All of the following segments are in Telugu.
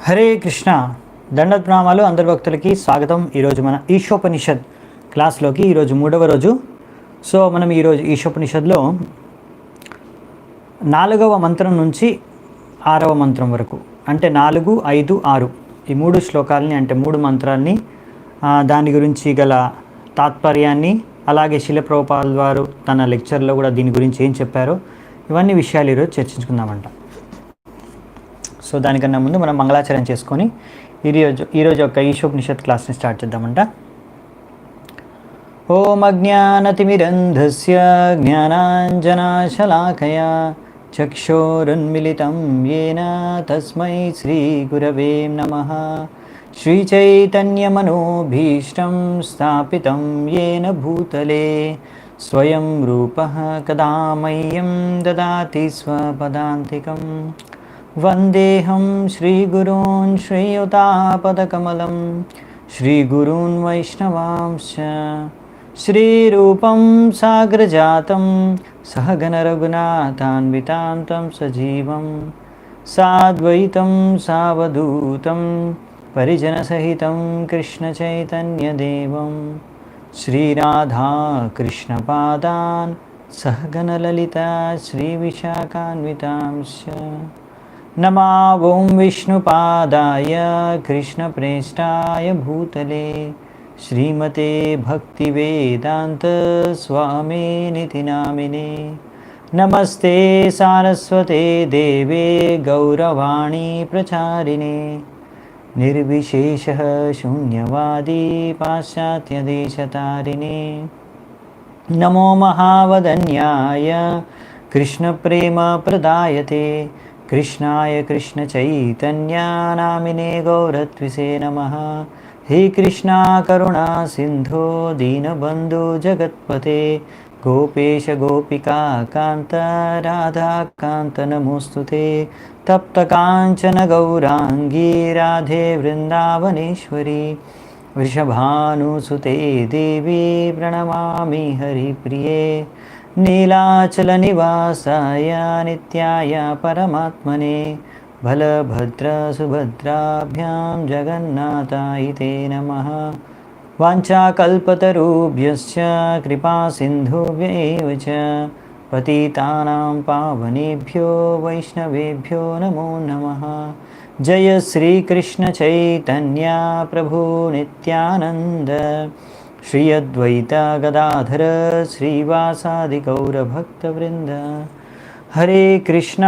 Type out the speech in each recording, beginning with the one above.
హరే కృష్ణ దండత్ ప్రణామాలు అందరి భక్తులకి స్వాగతం. ఈరోజు మన ఈశోపనిషద్ క్లాస్లోకి ఈరోజు 3వ రోజు. సో మనం ఈరోజు ఈశోపనిషద్లో 4వ మంత్రం నుంచి 6వ మంత్రం వరకు అంటే 4, 5, 6 ఈ 3 శ్లోకాలని అంటే 3 మంత్రాలని దాని గురించి గల తాత్పర్యాన్ని అలాగే శిల ప్రభుపాదుల వారు తన లెక్చర్లో కూడా దీని గురించి ఏం చెప్పారో ఇవన్నీ విషయాలు ఈరోజు చర్చించుకుందామంట. సో దానికన్నా ముందు మనం మంగళాచరణ చేసుకొని ఈరోజు యొక్క ఈశోపనిషత్ క్లాస్ని స్టార్ట్ చేద్దామంట. ఓం అజ్ఞానతిమిరంధస్య జ్ఞానాంజనాశలాకయా చక్షోరున్మిళితం యేన తస్మై శ్రీగురవే నమః. శ్రీచైతన్యమనోభీష్టం స్థాపితం యేన భూతలే స్వయం రూపః కదా మह्यं దదాతి స్వపదాంతికం. వందేహం శ్రీగురూన్ శ్రీయుతాపదకమలం శ్రీగురూన్ వైష్ణవాంశ్చ శ్రీరూపం సాగ్రజాతం సహగణ రఘునాథాన్వితాం సజీవం సాద్వైతం సావధూతం పరిజనసహితం కృష్ణచైతన్యదేవం శ్రీరాధాకృష్ణపాదాన్ సహగణ లలితా శ్రీవిశాఖాన్వితాంశ్చ. నమా ఓం విష్ణుపాదాయ కృష్ణప్రేష్టాయ భూతలే శ్రీమతే భక్తివేదాంత స్వామినితి నామినే. నమస్తే సారస్వతే దేవే గౌరవాణి ప్రచారిణే నిర్విశేష శూన్యవాది పాశ్చాత్యదేశతారిణే. నమో మహావదన్యాయ కృష్ణప్రేమ ప్రదాయతే కృష్ణాయ కృష్ణచైతన్యానామినే గౌరత్విసే నమః. హే కృష్ణా కరుణా సింధో దీనబంధు జగత్పతే గోపేశ గోపికా కాంత రాధాకాంత నమోస్తుతే. తప్త కాంచన గౌరాంగీ రాధే వృందావనేశ్వరి వృషభానుసుతే దేవి ప్రణమామి హరిప్రియే. నీలాచలనివాసాయ నిత్యాయ పరమాత్మనే బలభద్రసుభద్రాభ్యాం జగన్నాథాయ తే నమః. వాంఛాకల్పతరుభ్యశ్చ కృపాసింధుభ్యైవ చ పతితానాం పావనేభ్యో వైష్ణవేభ్యో నమో నమః. జయ శ్రీకృష్ణ చైతన్య ప్రభు నిత్యానంద శ్రీ అద్వైత గదాధర శ్రీవాసాది గౌరభక్తవృంద. హరే కృష్ణ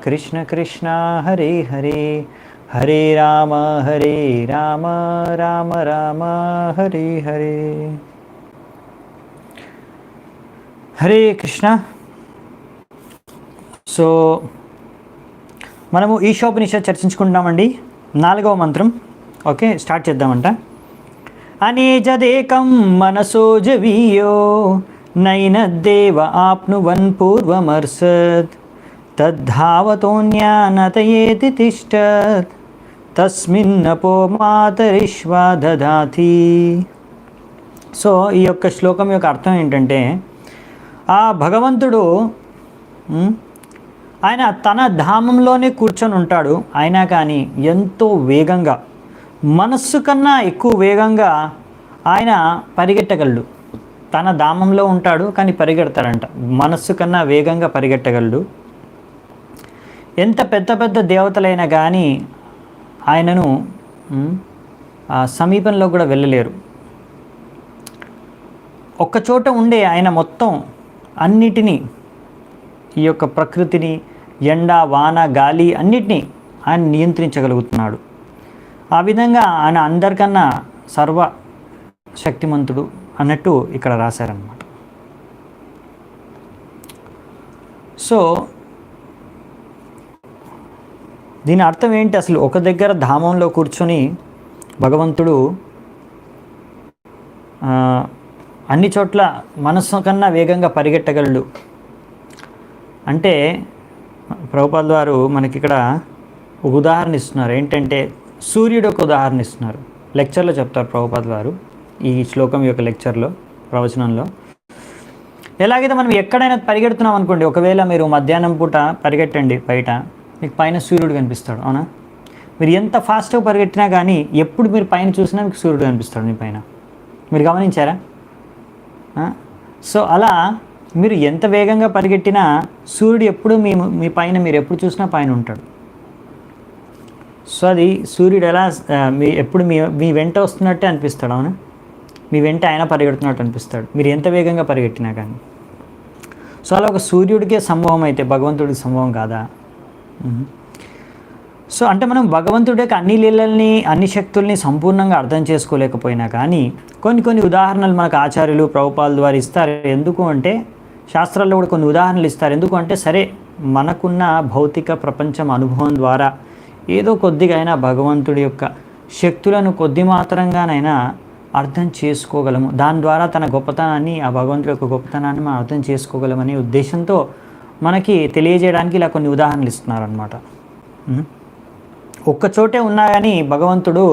కృష్ణ కృష్ణ హరే హరే హరే రామ రామ రామ హరే హరే. హరే కృష్ణ. సో మనము ఈశోపనిషత్ చర్చించుకుంటున్నామండి. 4వ మంత్రం. ఓకే, స్టార్ట్ చేద్దామంట. అనేజదేకం మనసో జవీయో నైనద్దేవ ఆప్నువన్ పూర్వమర్సత్ తద్ధావతోన్యానతయేతి తిష్టత్ తస్మిన్నపో మాతరిష్వా దదాతి. సో ఈ యొక్క శ్లోకం యొక్క అర్థం ఏంటంటే, ఆ భగవంతుడు ఆయన తన ధామంలోనే కూర్చొని ఉంటాడు. అయినా కానీ ఎంతో వేగంగా, మనస్సు కన్నా ఎక్కువ వేగంగా ఆయన పరిగెట్టగలడు. తన ధామంలో ఉంటాడు కానీ పరిగెడతాడంట. మనస్సు కన్నా వేగంగా పరిగెట్టగలడు. ఎంత పెద్ద పెద్ద దేవతలైనా కానీ ఆయనను సమీపంలో కూడా వెళ్ళలేరు. ఒక్కచోట ఉండే ఆయన మొత్తం అన్నిటినీ, ఈ యొక్క ప్రకృతిని, ఎండ వాన గాలి అన్నిటినీ ఆయన నియంత్రించగలుగుతున్నాడు. ఆ విధంగా ఆయన అందరికన్నా సర్వశక్తిమంతుడు అన్నట్టు ఇక్కడ రాశారన్నమాట. సో దీని అర్థం ఏంటి? అసలు ఒక దగ్గర ధామంలో కూర్చొని భగవంతుడు అన్ని చోట్ల మనస్సు కన్నా వేగంగా పరిగెట్టగలడు అంటే, ప్రభుపాదుల వారు మనకి ఇక్కడ ఒక ఉదాహరణ ఇస్తున్నారు. ఏంటంటే సూర్యుడు ఒక ఉదాహరణ ఇస్తున్నారు. లెక్చర్లో చెప్తారు ప్రభుపాదుల వారు, ఈ శ్లోకం యొక్క లెక్చర్లో, ప్రవచనంలో. ఎలాగైతే మనం ఎక్కడైనా పరిగెడుతున్నాం అనుకోండి, ఒకవేళ మీరు మధ్యాహ్నం పూట పరిగెట్టండి బయట, మీకు పైన సూర్యుడు కనిపిస్తాడు, అవునా? మీరు ఎంత ఫాస్ట్గా పరిగెట్టినా కానీ ఎప్పుడు మీరు పైన చూసినా మీకు సూర్యుడు కనిపిస్తాడు మీ పైన. మీరు గమనించారా? సో అలా మీరు ఎంత వేగంగా పరిగెట్టినా సూర్యుడు ఎప్పుడు మీ పైన, మీరు ఎప్పుడు చూసినా పైన ఉంటాడు. సో అది సూర్యుడు ఎలా ఎప్పుడు మీ వెంట వస్తున్నట్టే అనిపిస్తాడు, అవునా? మీ వెంట ఆయన పరిగెడుతున్నట్టు అనిపిస్తాడు మీరు ఎంత వేగంగా పరిగెట్టినా కానీ. సో అలా ఒక సూర్యుడికే సంభవం అయితే భగవంతుడికి సంభవం కాదా? సో అంటే మనం భగవంతుడి యొక్క అన్ని లీలల్ని, అన్ని శక్తుల్ని సంపూర్ణంగా అర్థం చేసుకోలేకపోయినా కానీ కొన్ని ఉదాహరణలు మనకు ఆచార్యులు ప్రభుపాల ద్వారా ఇస్తారు. ఎందుకు అంటే శాస్త్రాల్లో కూడా కొన్ని ఉదాహరణలు ఇస్తారు. ఎందుకు అంటే సరే మనకున్న భౌతిక ప్రపంచం అనుభవం ద్వారా ఏదో కొద్దిగా అయినా భగవంతుడి యొక్క శక్తులను కొద్ది మాత్రంగానైనా అర్థం చేసుకోగలము. దాని ద్వారా తన గొప్పతనాన్ని, ఆ భగవంతుడి యొక్క గొప్పతనాన్ని మనం అర్థం చేసుకోగలమనే ఉద్దేశంతో మనకి తెలియజేయడానికి ఇలా కొన్ని ఉదాహరణలు ఇస్తున్నారనమాట. ఒక్కచోటే ఉన్నా కానీ భగవంతుడు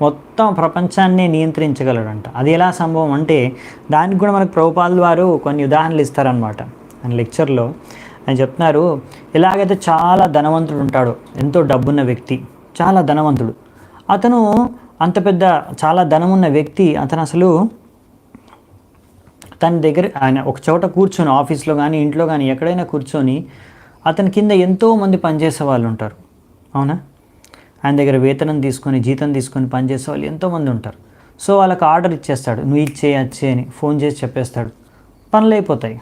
మొత్తం ప్రపంచాన్ని నియంత్రించగలడంట. అది ఎలా సంభవం అంటే దానికి కూడా మనకు ప్రభుపాల్ వారు కొన్ని ఉదాహరణలు ఇస్తారనమాట. ఆయన లెక్చర్లో ఆయన చెప్తున్నారు, ఎలాగైతే చాలా ధనవంతుడు ఉంటాడు, ఎంతో డబ్బున్న వ్యక్తి, చాలా ధనవంతుడు, అతను అంత పెద్ద చాలా ధనమున్న వ్యక్తి, అతను అసలు తన దగ్గర ఆయన ఒక చోట కూర్చొని ఆఫీస్లో కానీ ఇంట్లో కానీ ఎక్కడైనా కూర్చొని అతని కింద ఎంతోమంది పనిచేసే వాళ్ళు ఉంటారు, అవునా? ఆయన దగ్గర వేతనం తీసుకొని జీతం తీసుకొని పనిచేసే వాళ్ళు ఎంతోమంది ఉంటారు. సో వాళ్ళకి ఆర్డర్ ఇచ్చేస్తాడు, నువ్వు ఇచ్చేయి వచ్చే అని ఫోన్ చేసి చెప్పేస్తాడు, పనులు అయిపోతాయి,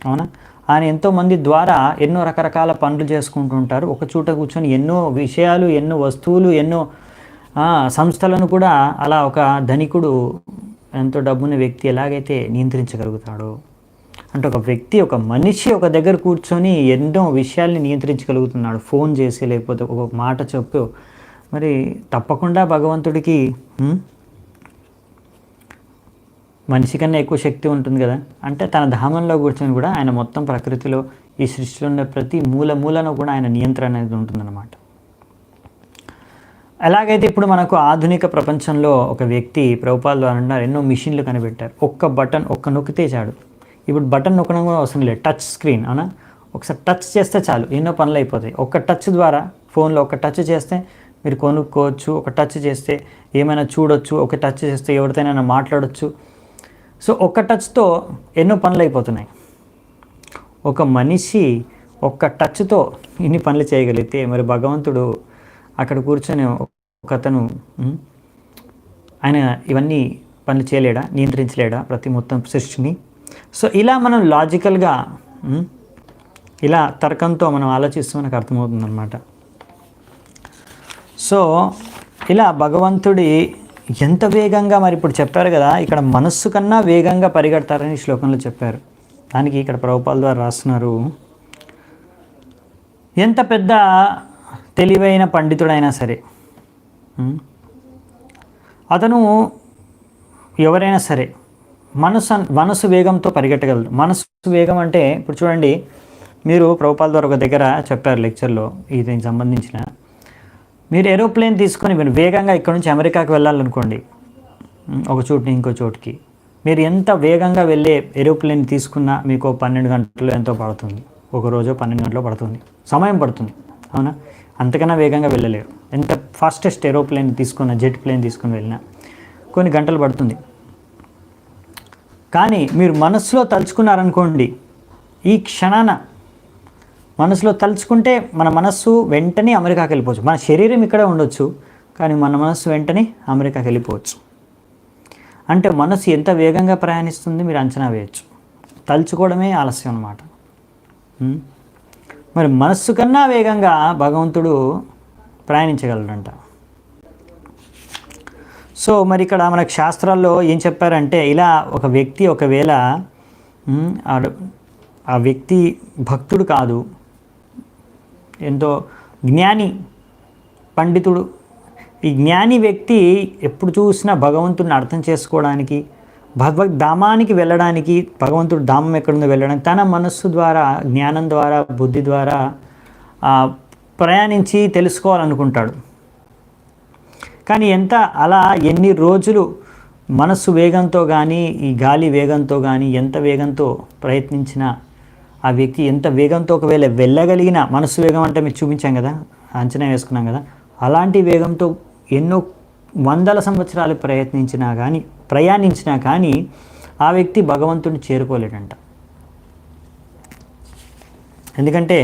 అవునా? ఆయన ఎంతోమంది ద్వారా ఎన్నో రకరకాల పనులు చేసుకుంటూ ఉంటారు. ఒక చోట కూర్చొని ఎన్నో విషయాలు, ఎన్నో వస్తువులు, ఎన్నో సంస్థలను కూడా అలా ఒక ధనికుడు, ఎంతో డబ్బున్న వ్యక్తి ఎలాగైతే నియంత్రించగలుగుతాడో, అంటే ఒక వ్యక్తి, ఒక మనిషి ఒక దగ్గర కూర్చొని ఎన్నో విషయాల్ని నియంత్రించగలుగుతున్నాడు ఫోన్ చేసి, లేకపోతే ఒక మాట చెప్పు. మరి తప్పకుండా భగవంతుడికి మనిషి కన్నా ఎక్కువ శక్తి ఉంటుంది కదా. అంటే తన ధామంలో కూర్చొని కూడా ఆయన మొత్తం ప్రకృతిలో, ఈ సృష్టిలో ఉన్న ప్రతి మూలను కూడా ఆయన నియంత్రణ అనేది ఉంటుందన్నమాట. ఎలాగైతే ఇప్పుడు మనకు ఆధునిక ప్రపంచంలో ఒక వ్యక్తి ప్రభుపాల్ అన్నారు ఎన్నో మిషన్లు కనిపెట్టారు. ఒక్క బటన్ నొక్కితే చాలు. ఇప్పుడు బటన్ నొక్కడం కూడా అవసరం లేదు, టచ్ స్క్రీన్, అవునా? ఒకసారి టచ్ చేస్తే చాలు, ఎన్నో పనులు అయిపోతాయి. ఒక టచ్ ద్వారా ఫోన్లో ఒక టచ్ చేస్తే మీరు కొనుక్కోవచ్చు, ఒక టచ్ చేస్తే ఏమైనా చూడొచ్చు, ఒక టచ్ చేస్తే ఎవరితోనైనా మాట్లాడవచ్చు. సో ఒక్క టచ్తో ఎన్నో పనులు అయిపోతున్నాయి. ఒక మనిషి ఒక్క టచ్తో ఇన్ని పనులు చేయగలిగితే మరి భగవంతుడు అక్కడ కూర్చొని ఒకతను ఆయన ఇవన్నీ పనులు చేయలేడా, నియంత్రించలేడా ప్రతి మొత్తం సృష్టిని? సో ఇలా మనం లాజికల్గా, ఇలా తర్కంతో మనం ఆలోచిస్తూ మనకు అర్థమవుతుంది అన్నమాట. సో ఇలా భగవంతుడి ఎంత వేగంగా, మరి ఇప్పుడు చెప్పారు కదా ఇక్కడ మనస్సు కన్నా వేగంగా పరిగెడతారని శ్లోకంలో చెప్పారు. దానికి ఇక్కడ ప్రభుపాల్ ద్వారా రాస్తున్నారు, ఎంత పెద్ద తెలివైన పండితుడైనా సరే, అతను ఎవరైనా సరే మనసు వేగంతో పరిగెట్టగలరు. మనసు వేగం అంటే ఇప్పుడు చూడండి, మీరు ప్రభుపాల్ ద్వారా ఒక దగ్గర చెప్పారు లెక్చర్లో, దీనికి సంబంధించిన, మీరు ఏరోప్లేన్ తీసుకొని మీరు వేగంగా ఇక్కడ నుంచి అమెరికాకి వెళ్ళాలనుకోండి, ఒక చోటు ఇంకో చోటుకి, మీరు ఎంత వేగంగా వెళ్ళే ఏరోప్లేన్ తీసుకున్నా మీకు 12 గంటలు ఎంతో పడుతుంది, ఒక రోజు 12 గంటలు పడుతుంది, సమయం పడుతుంది, అవునా? అంతకన్నా వేగంగా వెళ్ళలేరు. ఎంత ఫాస్టెస్ట్ ఏరోప్లేన్ తీసుకున్న, జెట్ ప్లేన్ తీసుకుని వెళ్ళినా కొన్ని గంటలు పడుతుంది. కానీ మీరు మనసులో తలుచుకున్నారనుకోండి, ఈ క్షణాన మనసులో తలుచుకుంటే మన మనస్సు వెంటనే అమెరికాకి వెళ్ళిపోవచ్చు. మన శరీరం ఇక్కడే ఉండొచ్చు, కానీ మన మనస్సు వెంటనే అమెరికాకి వెళ్ళిపోవచ్చు. అంటే మనసు ఎంత వేగంగా ప్రయాణిస్తుంది మీరు అంచనా వేయచ్చు. తలుచుకోవడమే ఆలస్యం అన్నమాట. మరి మనస్సు కన్నా వేగంగా భగవంతుడు ప్రయాణించగలడంట. సో మరి ఇక్కడ మనకు శాస్త్రాల్లో ఏం చెప్పారంటే, ఇలా ఒక వ్యక్తి ఒకవేళ ఆ వ్యక్తి భక్తుడు కాదు, ఎంతో జ్ఞాని పండితుడు, ఈ జ్ఞాని వ్యక్తి ఎప్పుడు చూసినా భగవంతుడిని అర్థం చేసుకోవడానికి, భగవద్ధామానికి వెళ్ళడానికి, భగవంతుడు ధామం ఎక్కడుందో వెళ్ళడానికి తన మనస్సు ద్వారా, జ్ఞానం ద్వారా, బుద్ధి ద్వారా ప్రయాణించి తెలుసుకోవాలనుకుంటాడు. కానీ అలా ఎన్ని రోజులు మనస్సు వేగంతో కానీ, ఈ గాలి వేగంతో కానీ ఎంత వేగంతో ప్రయత్నించినా ఆ వ్యక్తి ఎంత వేగంతో ఒకవేళ వెళ్ళగలిగిన, మనస్సు వేగం అంటే మీకు చూపించాం కదా, అంచనా వేసుకున్నాం కదా, అలాంటి వేగంతో ఎన్నో వందల సంవత్సరాలు ప్రయాణించినా కానీ ఆ వ్యక్తి భగవంతుడిని చేరుకోలేడంట. ఎందుకంటే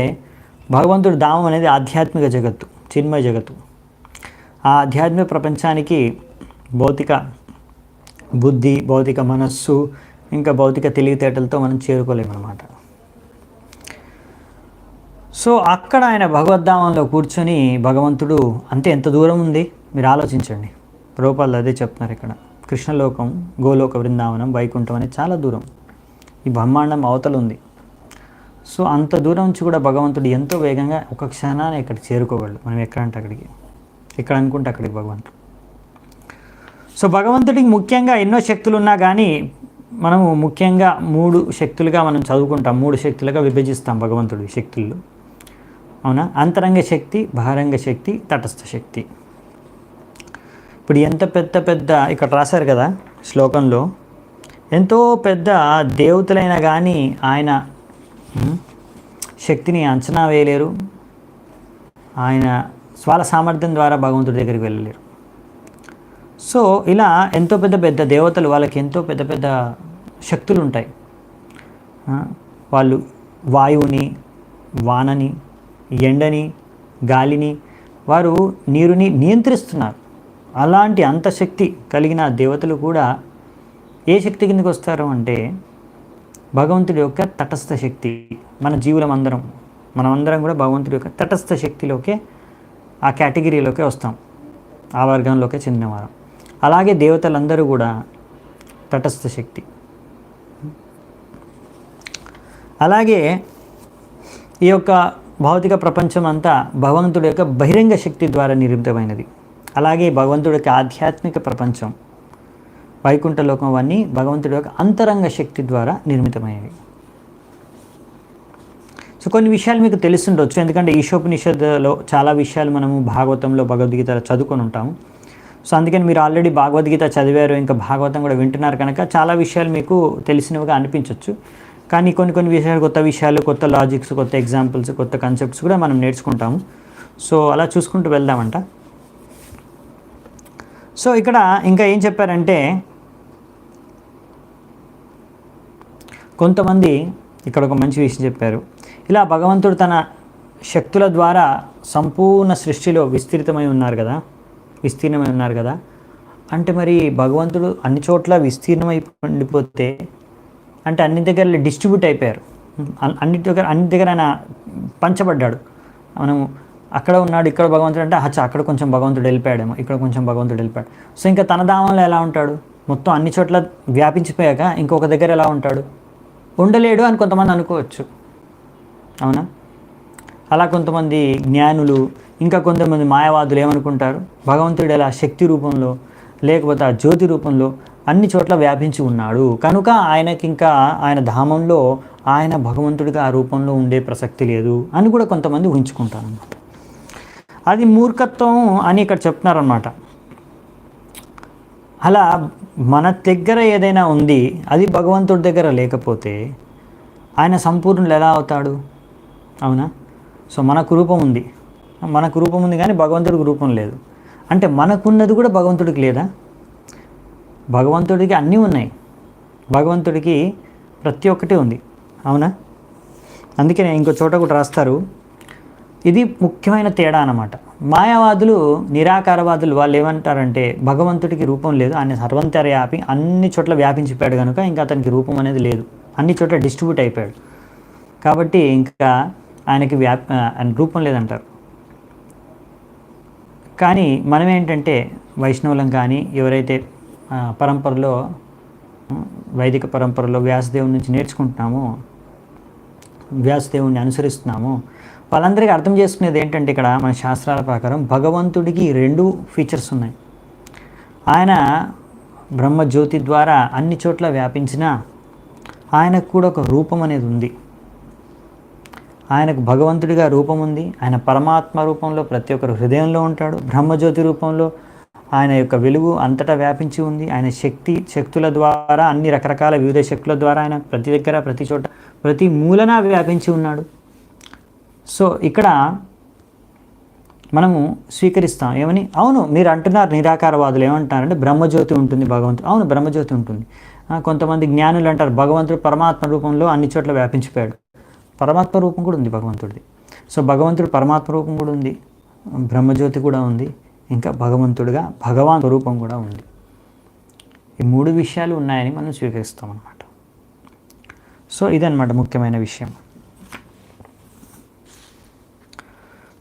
భగవంతుడి ధామం అనేది ఆధ్యాత్మిక జగత్తు, చిన్మయ జగత్తు. ఆ ఆధ్యాత్మిక ప్రపంచానికి భౌతిక బుద్ధి, భౌతిక మనస్సు, ఇంకా భౌతిక తెలివితేటలతో మనం చేరుకోలేమన్నమాట. సో అక్కడ ఆయన భగవద్ధామంలో కూర్చొని భగవంతుడు అంతే ఎంత దూరం ఉంది మీరు ఆలోచించండి. రూపాలు అదే చెప్తున్నారు ఇక్కడ. కృష్ణలోకం, గోలోక బృందావనం, వైకుంఠం అనేది చాలా దూరం, ఈ బ్రహ్మాండం అవతల ఉంది. సో అంత దూరం నుంచి కూడా భగవంతుడు ఎంతో వేగంగా ఒక క్షణాన్ని ఇక్కడికి చేరుకోగలడు. మనం ఎక్కడంటే అక్కడికి, ఎక్కడ అనుకుంటే అక్కడికి భగవంతుడు. సో భగవంతుడికి ముఖ్యంగా ఎన్నో శక్తులు ఉన్నా కానీ మనము ముఖ్యంగా 3 శక్తులుగా మనం చదువుకుంటాం, 3 శక్తులుగా విభజిస్తాం భగవంతుడి శక్తులు. అవునా? అంతరంగ శక్తి, బహిరంగ శక్తి, తటస్థ శక్తి. ఇప్పుడు ఎంత పెద్ద ఇక్కడ రాశారు కదా శ్లోకంలో, ఎంతో పెద్ద దేవతలైనా కానీ ఆయన శక్తిని అంచనా వేయలేరు, ఆయన స్వాల సామర్థ్యం ద్వారా భగవంతుడి దగ్గరికి వెళ్ళలేరు. సో ఇలా ఎంతో పెద్ద దేవతలు, వాళ్ళకి ఎంతో పెద్ద శక్తులు ఉంటాయి. వాళ్ళు వాయువుని, వానని, ఎండని, గాలిని, వారు నీరుని నియంత్రిస్తున్నారు. అలాంటి అంతశక్తి కలిగిన దేవతలు కూడా ఏ శక్తి కిందకి వస్తారు అంటే భగవంతుడి యొక్క తటస్థ శక్తి. మన మనమందరం కూడా భగవంతుడి యొక్క తటస్థ శక్తిలోకే, ఆ కేటగిరీలోకే వస్తాం, ఆ వర్గంలోకే చెందినవారు. అలాగే దేవతలందరూ కూడా తటస్థ శక్తి. అలాగే ఈ యొక్క భౌతిక ప్రపంచం అంతా భగవంతుడి యొక్క బహిరంగ శక్తి ద్వారా నిర్మితమైనది. అలాగే భగవంతుడి యొక్క ఆధ్యాత్మిక ప్రపంచం, వైకుంఠ లోకం, అవన్నీ భగవంతుడి యొక్క అంతరంగ శక్తి ద్వారా నిర్మితమైనవి. సో కొన్ని విషయాలు మీకు తెలుసుండొచ్చు, ఎందుకంటే ఈశోపనిషత్తులో చాలా విషయాలు మనము భాగవతంలో, భగవద్గీతలో చదువుకొని ఉంటాము. సో అందుకని మీరు ఆల్రెడీ భగవద్గీత చదివారు, ఇంకా భాగవతం కూడా వింటున్నారు కనుక చాలా విషయాలు మీకు తెలిసినవిగా అనిపించవచ్చు. కానీ కొన్ని విషయాలు, కొత్త విషయాలు, కొత్త లాజిక్స్, కొత్త ఎగ్జాంపుల్స్, కొత్త కాన్సెప్ట్స్ కూడా మనం నేర్చుకుంటాము. సో అలా చూసుకుంటూ వెళ్దామంట. సో ఇక్కడ ఇంకా ఏం చెప్పారంటే, కొంతమంది ఇక్కడ ఒక మంచి విషయం చెప్పారు. ఇలా భగవంతుడు తన శక్తుల ద్వారా సంపూర్ణ సృష్టిలో విస్తీర్ణమై ఉన్నారు కదా, అంటే మరి భగవంతుడు అన్ని చోట్ల విస్తీర్ణమై ఉండిపోతే అంటే అన్ని దగ్గర డిస్ట్రిబ్యూట్ అయిపోయారు, అన్ని దగ్గర ఆయన పంచబడ్డాడు. మనము అక్కడ ఉన్నాడు, ఇక్కడ భగవంతుడు అంటే అక్కడ కొంచెం భగవంతుడు వెళ్ళిపోయాడేమో, ఇక్కడ కొంచెం భగవంతుడు వెళ్ళిపోయాడు. సో ఇంకా తన ధామంలో ఎలా ఉంటాడు? మొత్తం అన్ని చోట్ల వ్యాపించిపోయాక ఇంకొక దగ్గర ఎలా ఉంటాడు? ఉండలేడు అని కొంతమంది అనుకోవచ్చు. అవునా? అలా కొంతమంది జ్ఞానులు, ఇంకా కొంతమంది మాయావాదులు ఏమనుకుంటారు? భగవంతుడు ఎలా శక్తి రూపంలో, లేకపోతే ఆ జ్యోతి రూపంలో అన్ని చోట్ల వ్యాపించి ఉన్నాడు కనుక ఆయనకి ఇంకా ఆయన ధామంలో ఆయన భగవంతుడిగా ఆ రూపంలో ఉండే ప్రసక్తి లేదు అని కూడా కొంతమంది ఊహించుకుంటారు అన్నమాట. అది మూర్ఖత్వం అని ఇక్కడ చెప్తున్నారన్నమాట. అలా మన దగ్గర ఏదైనా ఉంది, అది భగవంతుడి దగ్గర లేకపోతే ఆయన సంపూర్ణులు ఎలా అవుతాడు? అవునా? సో మనకు రూపం ఉంది కానీ భగవంతుడికి రూపం లేదు అంటే మనకున్నది కూడా భగవంతుడికి లేదా? భగవంతుడికి అన్నీ ఉన్నాయి, భగవంతుడికి ప్రతి ఒక్కటి ఉంది. అవునా? అందుకే ఇంకో చోట కూడా రాస్తారు, ఇది ముఖ్యమైన తేడా అన్నమాట. మాయావాదులు, నిరాకారవాదులు వాళ్ళు ఏమంటారంటే భగవంతుడికి రూపం లేదు, ఆయన సర్వంతర్యాపి, అన్ని చోట్ల వ్యాపించిపోయాడు కనుక ఇంకా అతనికి రూపం అనేది లేదు, అన్ని చోట్ల డిస్ట్రిబ్యూట్ అయిపోయాడు కాబట్టి ఇంకా ఆయనకి రూపం లేదంటారు. కానీ మనం ఏంటంటే వైష్ణవులం కానీ ఎవరైతే పరంపరలో, వైదిక పరంపరలో వ్యాసదేవుని నుంచి నేర్చుకుంటున్నామో, వ్యాసదేవుని అనుసరిస్తున్నామో వాళ్ళందరికీ అర్థం చేసుకునేది ఏంటంటే ఇక్కడ మన శాస్త్రాల ప్రకారం భగవంతుడికి 2 ఫీచర్స్ ఉన్నాయి. ఆయన బ్రహ్మజ్యోతి ద్వారా అన్ని చోట్ల వ్యాపించిన ఆయనకు కూడా ఒక రూపం అనేది ఉంది. ఆయనకు భగవంతుడిగా రూపం ఉంది, ఆయన పరమాత్మ రూపంలో ప్రతి ఒక్కరు హృదయంలో ఉంటాడు, బ్రహ్మజ్యోతి రూపంలో ఆయన యొక్క వెలుగు అంతటా వ్యాపించి ఉంది. ఆయన శక్తుల ద్వారా, అన్ని రకరకాల వివిధ శక్తుల ద్వారా ఆయన ప్రతి దగ్గర, ప్రతి చోట, ప్రతి మూలన వ్యాపించి ఉన్నాడు. సో ఇక్కడ మనము స్వీకరిస్తాం ఏమని? అవును, మీరు అంటున్నారు నిరాకారవాదులు ఏమంటున్నారంటే బ్రహ్మజ్యోతి ఉంటుంది భగవంతుడు. అవును, బ్రహ్మజ్యోతి ఉంటుంది. కొంతమంది జ్ఞానులు అంటారు భగవంతుడు పరమాత్మ రూపంలో అన్ని చోట్ల వ్యాపించిపోయాడు. పరమాత్మ రూపం కూడా ఉంది భగవంతుడిది. సో భగవంతుడు పరమాత్మ రూపం కూడా ఉంది, బ్రహ్మజ్యోతి కూడా ఉంది, ఇంకా భగవంతుడిగా భగవాన్ రూపం కూడా ఉంది. ఈ 3 విషయాలు ఉన్నాయని మనం స్వీకరిస్తాం అన్నమాట. సో ఇదన్నమాట ముఖ్యమైన విషయం.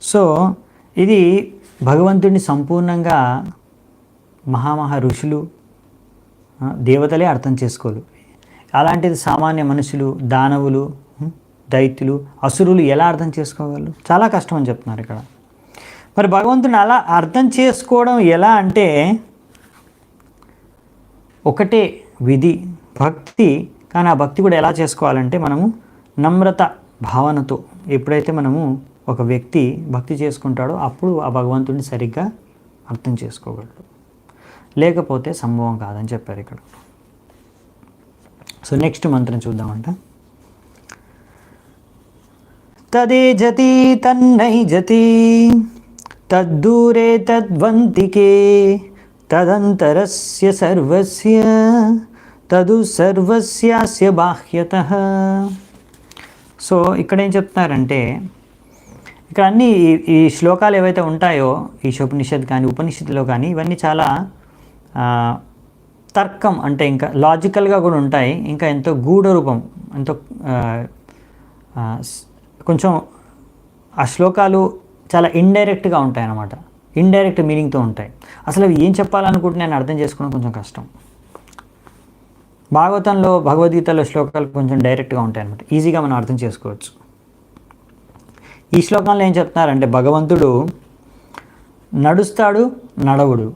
సో ఇది భగవంతుడిని సంపూర్ణంగా మహామహా ఋషులు, దేవతలే అర్థం చేసుకోరు. అలాంటిది సామాన్య మనుషులు, దానవులు, దైత్యులు, అసురులు ఎలా అర్థం చేసుకోగలరు? చాలా కష్టం అని చెప్తున్నారు ఇక్కడ. మరి భగవంతుని అలా అర్థం చేసుకోవడం ఎలా అంటే ఒకటే విధి, భక్తి. కానీ ఆ భక్తి కూడా ఎలా చేసుకోవాలంటే మనము నమ్రత భావనతో, ఎప్పుడైతే మనము ఒక వ్యక్తి భక్తి చేసుకుంటాడో అప్పుడు ఆ భగవంతుడిని సరిగ్గా అర్థం చేసుకోగలడు, లేకపోతే సంభవం కాదని చెప్పారు ఇక్కడ. సో నెక్స్ట్ మంత్రం చూద్దామంట. తదే జతి తన్నై జతి తద్దూరే తద్వంతికే తదంతరస్య సర్వస్య తదు సర్వస్యాస్య బాహ్యతః. సో ఇక్కడ ఏం చెప్తున్నారంటే, ఇక్కడ అన్ని ఈ శ్లోకాలు ఏవైతే ఉంటాయో ఈశోపనిషత్ కానీ ఉపనిషత్తులో కానీ ఇవన్నీ చాలా తర్కం అంటే ఇంకా లాజికల్గా కూడా ఉంటాయి. ఇంకా ఎంతో గూఢ రూపం, ఎంతో కొంచెం ఆ శ్లోకాలు చాలా ఇండైరెక్ట్గా ఉంటాయి అన్నమాట. ఇండైరెక్ట్ మీనింగ్తో ఉంటాయి. అసలు అవి ఏం చెప్పాలనుకుంటున్నాను అర్థం చేసుకోవడం కొంచెం కష్టం. భాగవతంలో, భగవద్గీతలో శ్లోకాలు కొంచెం డైరెక్ట్గా ఉంటాయి అన్నమాట, ఈజీగా మనం అర్థం చేసుకోవచ్చు. ఈ శ్లోకంలో ఏం చెప్తున్నారంటే భగవంతుడు నడుస్తాడు, నడవడు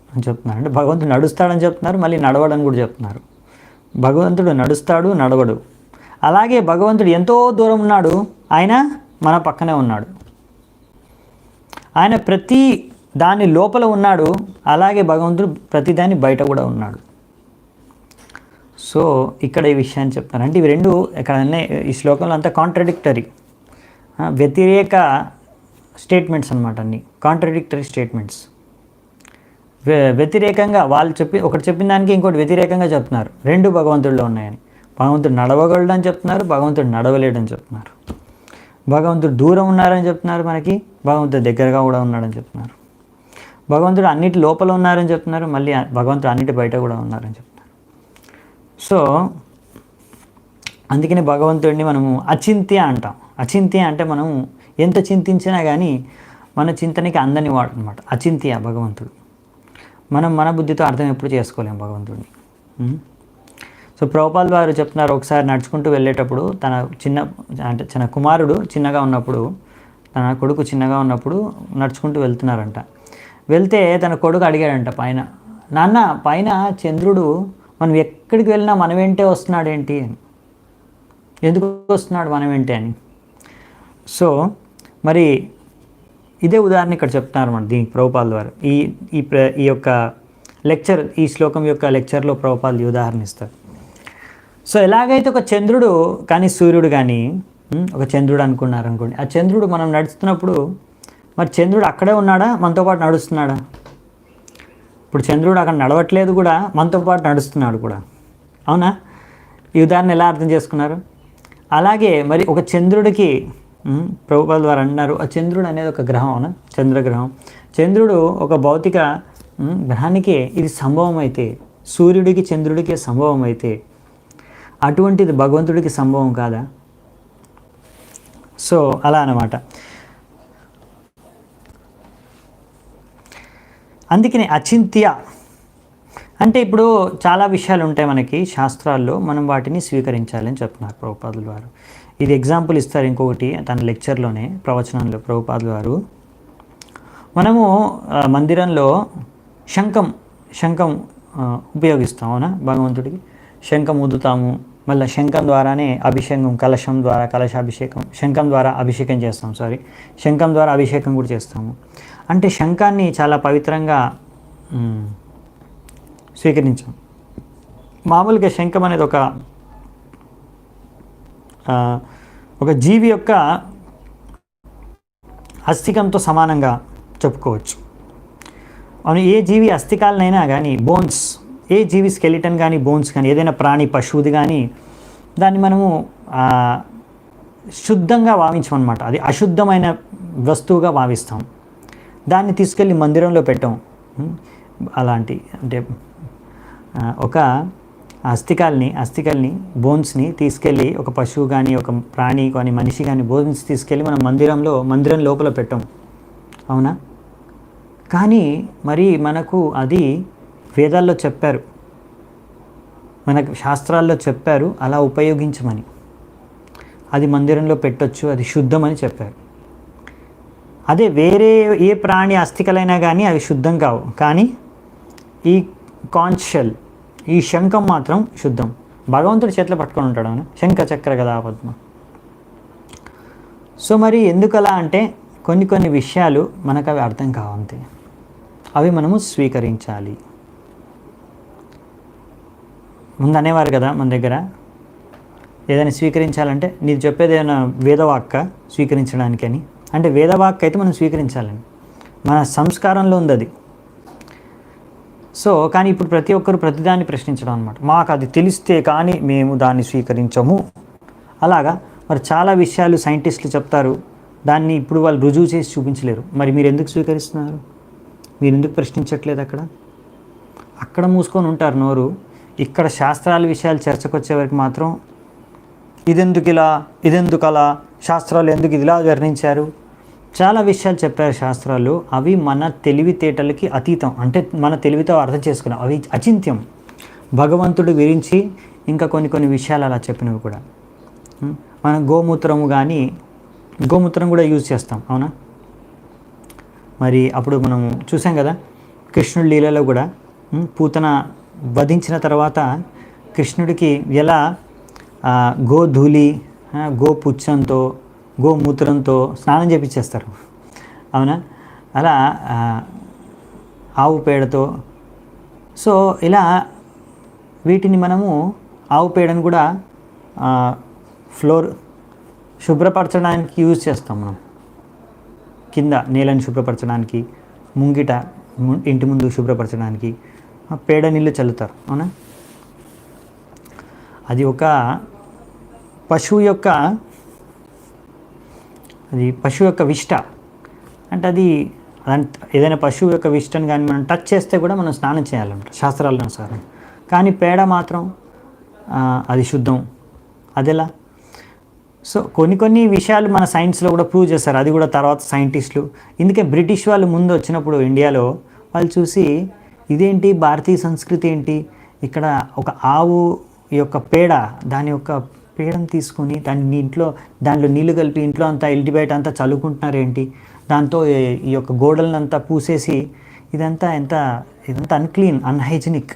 అని చెప్తున్నారు. అంటే భగవంతుడు నడుస్తాడని చెప్తున్నారు, మళ్ళీ నడవడని కూడా చెప్తున్నారు. భగవంతుడు నడుస్తాడు, నడవడు. అలాగే భగవంతుడు ఎంతో దూరం ఉన్నాడు, ఆయన మన పక్కనే ఉన్నాడు. ఆయన ప్రతి దాని లోపల ఉన్నాడు, అలాగే భగవంతుడు ప్రతి దాని బయట కూడా ఉన్నాడు. సో ఇక్కడ ఈ విషయాన్ని చెప్తారు. అంటే ఇవి రెండు ఇక్కడ ఈ శ్లోకంలో అంతా కాంట్రడిక్టరీ, వ్యతిరేక స్టేట్మెంట్స్ అన్నమాట. అన్ని కాంట్రడిక్టరీ స్టేట్మెంట్స్. వ్యతిరేకంగా వాళ్ళు ఒకటి చెప్పిన దానికి ఇంకోటి వ్యతిరేకంగా చెప్తున్నారు. రెండు భగవంతుడిలో ఉన్నాయని. భగవంతుడు నడవగలడు అని చెప్తున్నారు, భగవంతుడు నడవలేడని చెప్తున్నారు. భగవంతుడు దూరం ఉన్నారని చెప్తున్నారు మనకి, భగవంతుడు దగ్గరగా కూడా ఉన్నాడని చెప్తున్నారు. భగవంతుడు అన్నిటి లోపల ఉన్నారని చెప్తున్నారు, మళ్ళీ భగవంతుడు అన్నిటి బయట కూడా ఉన్నారని చెప్తున్నారు. సో అందుకని భగవంతుడిని మనము అచింత్య అంటాం. అచింత్య అంటే మనము ఎంత చింతించినా కానీ మన చింతనకి అందని వాడు అనమాట. అచింత్య భగవంతుడు. మనం మన బుద్ధితో అర్థం ఎప్పుడు చేసుకోలేము భగవంతుడిని. సో ప్రభుపాల్ వారు చెప్తున్నారు, ఒకసారి నడుచుకుంటూ వెళ్ళేటప్పుడు తన కుమారుడు చిన్నగా ఉన్నప్పుడు, తన కొడుకు చిన్నగా ఉన్నప్పుడు నడుచుకుంటూ వెళ్తున్నారంట. వెళ్తే తన కొడుకు అడిగాడంట పైన, నాన్న పైన చంద్రుడు మనం ఎక్కడికి వెళ్ళినా మన వెంటే వస్తున్నాడు ఏంటి అని, ఎందుకు వస్తున్నాడు మన వెంటే అని. సో మరి ఇదే ఉదాహరణ ఇక్కడ చెప్తున్నారు మన దీనికి ప్రభుపాల్ వారు. ఈ యొక్క లెక్చర్, ఈ శ్లోకం యొక్క లెక్చర్లో ప్రభుపాల్ ఉదాహరణ ఇస్తారు. సో ఎలాగైతే ఒక చంద్రుడు కానీ సూర్యుడు కానీ, ఒక చంద్రుడు అనుకున్నారనుకోండి, ఆ చంద్రుడు మనం నడుస్తున్నప్పుడు మరి చంద్రుడు అక్కడే ఉన్నాడా, మనతో పాటు నడుస్తున్నాడా? ఇప్పుడు చంద్రుడు అక్కడ నడవట్లేదు కూడా, మనతో పాటు నడుస్తున్నాడు కూడా, అవునా? ఈ ఉదాహరణ ఎలా అర్థం చేసుకున్నారు? అలాగే మరి ఒక చంద్రుడికి ప్రభుపాల్ వారు అన్నారు, ఆ చంద్రుడు అనేది ఒక గ్రహం, అవునా, చంద్రగ్రహం. చంద్రుడు ఒక భౌతిక గ్రహానికి ఇది సంభవం అయితే, సూర్యుడికి చంద్రుడికి సంభవం అయితే, అటువంటిది భగవంతుడికి సంభవం కాదా? సో అలా అన్నమాట. అందుకని అచింత్య అంటే ఇప్పుడు చాలా విషయాలు ఉంటాయి మనకి శాస్త్రాల్లో, మనం వాటిని స్వీకరించాలని చెప్తున్నారు ప్రభుపాదుల వారు. ఇది ఎగ్జాంపుల్ ఇస్తారు ఇంకొకటి తన లెక్చర్లోనే, ప్రవచనంలో ప్రభుపాదుల వారు. మనము మందిరంలో శంఖం ఉపయోగిస్తాం, అవునా, భగవంతుడికి శంఖం ఊదుతాము. మళ్ళీ శంఖం ద్వారానే అభిషేకం, కలశం ద్వారా కలశాభిషేకం, శంఖం ద్వారా అభిషేకం చేస్తాం, శంఖం ద్వారా అభిషేకం కూడా చేస్తాము. అంటే శంఖాన్ని చాలా పవిత్రంగా స్వీకరించాం. మామూలుగా శంఖం అనేది ఒక జీవి యొక్క అస్థికంతో సమానంగా చెప్పుకోవచ్చు. అవును, ఏ జీవి అస్థికాలనైనా కానీ బోన్స్, ఏ జీవి స్కెలిటన్ కానీ బోన్స్ కానీ ఏదైనా ప్రాణి పశువుది కానీ దాన్ని మనము శుద్ధంగా భావించమన్నమాట. అది అశుద్ధమైన వస్తువుగా భావిస్తాం. దాన్ని తీసుకెళ్ళి మందిరంలో పెట్టాం. అలాంటి అంటే ఒక అస్థికల్ని బోన్స్ని తీసుకెళ్ళి ఒక పశువు కానీ ఒక ప్రాణి కానీ మనిషి కానీ బోన్స్ తీసుకెళ్ళి మనం మందిరం లోపల పెట్టాం. అవునా? కానీ మరి మనకు అది వేదాల్లో చెప్పారు, మనకు శాస్త్రాల్లో చెప్పారు అలా ఉపయోగించమని. అది మందిరంలో పెట్టొచ్చు, అది శుద్ధమని చెప్పారు. అదే వేరే ఏ ప్రాణి అస్థికలైనా కానీ అవి శుద్ధం కావు. కానీ ఈ కాన్షల్, ఈ శంఖం మాత్రం శుద్ధం. భగవంతుడి చేతిలో పట్టుకొని ఉంటాడు అవునా, శంఖ చక్ర గదా పద్మ. సో మరి ఎందుకలా అంటే కొన్ని విషయాలు మనకు అవి అర్థం కావంతే, అవి మనము స్వీకరించాలి. ముందు అనేవారు కదా మన దగ్గర, ఏదైనా స్వీకరించాలంటే నీకు చెప్పేది ఏదైనా వేదవాక్క స్వీకరించడానికి అని, అంటే వేదవాక్ అయితే మనం స్వీకరించాలని మన సంస్కారంలో ఉంది అది. సో కానీ ఇప్పుడు ప్రతి ఒక్కరు ప్రతిదాన్ని ప్రశ్నించడం అనమాట. మాకు అది తెలిస్తే కానీ మేము దాన్ని స్వీకరించము. అలాగా మరి చాలా విషయాలు సైంటిస్టులు చెప్తారు, దాన్ని ఇప్పుడు వాళ్ళు రుజువు చేసి చూపించలేరు. మరి మీరు ఎందుకు స్వీకరిస్తున్నారు? మీరు ఎందుకు ప్రశ్నించట్లేదు? అక్కడ మూసుకొని ఉంటారు నోరు. ఇక్కడ శాస్త్రాల విషయాలు చర్చకు వచ్చే వరకు మాత్రం ఇదెందుకు ఇలా, ఇదెందుకు అలా, శాస్త్రాలు ఎందుకు ఇదిలా వర్ణించారు, చాలా విషయాలు చెప్పారు శాస్త్రాలు. అవి మన తెలివితేటలకి అతీతం, అంటే మన తెలివితో అర్థం చేసుకున్నాం, అవి అచింత్యం. భగవంతుడి గురించి ఇంకా కొన్ని విషయాలు అలా చెప్పినవి కూడా. మనం గోమూత్రం కూడా యూజ్ చేస్తాం అవునా. మరి అప్పుడు మనం చూసాం కదా కృష్ణుడి లీలలో కూడా, పూతన వధించిన తర్వాత కృష్ణుడికి ఎలా గోధూళి, గోపుచ్చంతో, గోమూత్రంతో స్నానం చేపించేస్తారు అవునా. అలా ఆవు పేడతో. సో ఇలా వీటిని మనము ఆవు పేడను కూడా ఫ్లోర్ శుభ్రపరచడానికి యూజ్ చేస్తాం మనం. కింద నేలను శుభ్రపరచడానికి, ముంగిట ఇంటి ముందు శుభ్రపరచడానికి పేడ నీళ్ళు చల్లుతారు అవునా. అది ఒక పశువు యొక్క విష్ట. అంటే అది ఏదైనా పశువు యొక్క విష్టను కానీ మనం టచ్ చేస్తే కూడా మనం స్నానం చేయాలంట శాస్త్రాల అనుసారం. కానీ పేడ మాత్రం అది శుద్ధం. అదెలా? సో కొన్ని విషయాలు మన సైన్స్లో కూడా ప్రూవ్ చేస్తారు. అది కూడా తర్వాత సైంటిస్టులు, ఇందుకే బ్రిటిష్ వాళ్ళు ముందు వచ్చినప్పుడు ఇండియాలో వాళ్ళు చూసి ఇదేంటి భారతీయ సంస్కృతి ఏంటి, ఇక్కడ ఒక ఆవు యొక్క పేడ, దాని యొక్క పేడను తీసుకొని దానిలో నీళ్లు కలిపి ఇంట్లో అంతా ఇంటి బయట అంతా చల్లుకుంటున్నారు ఏంటి, దాంతో ఈ యొక్క గోడలనంతా పూసేసి ఇదంతా అన్క్లీన్, అన్హైజినిక్.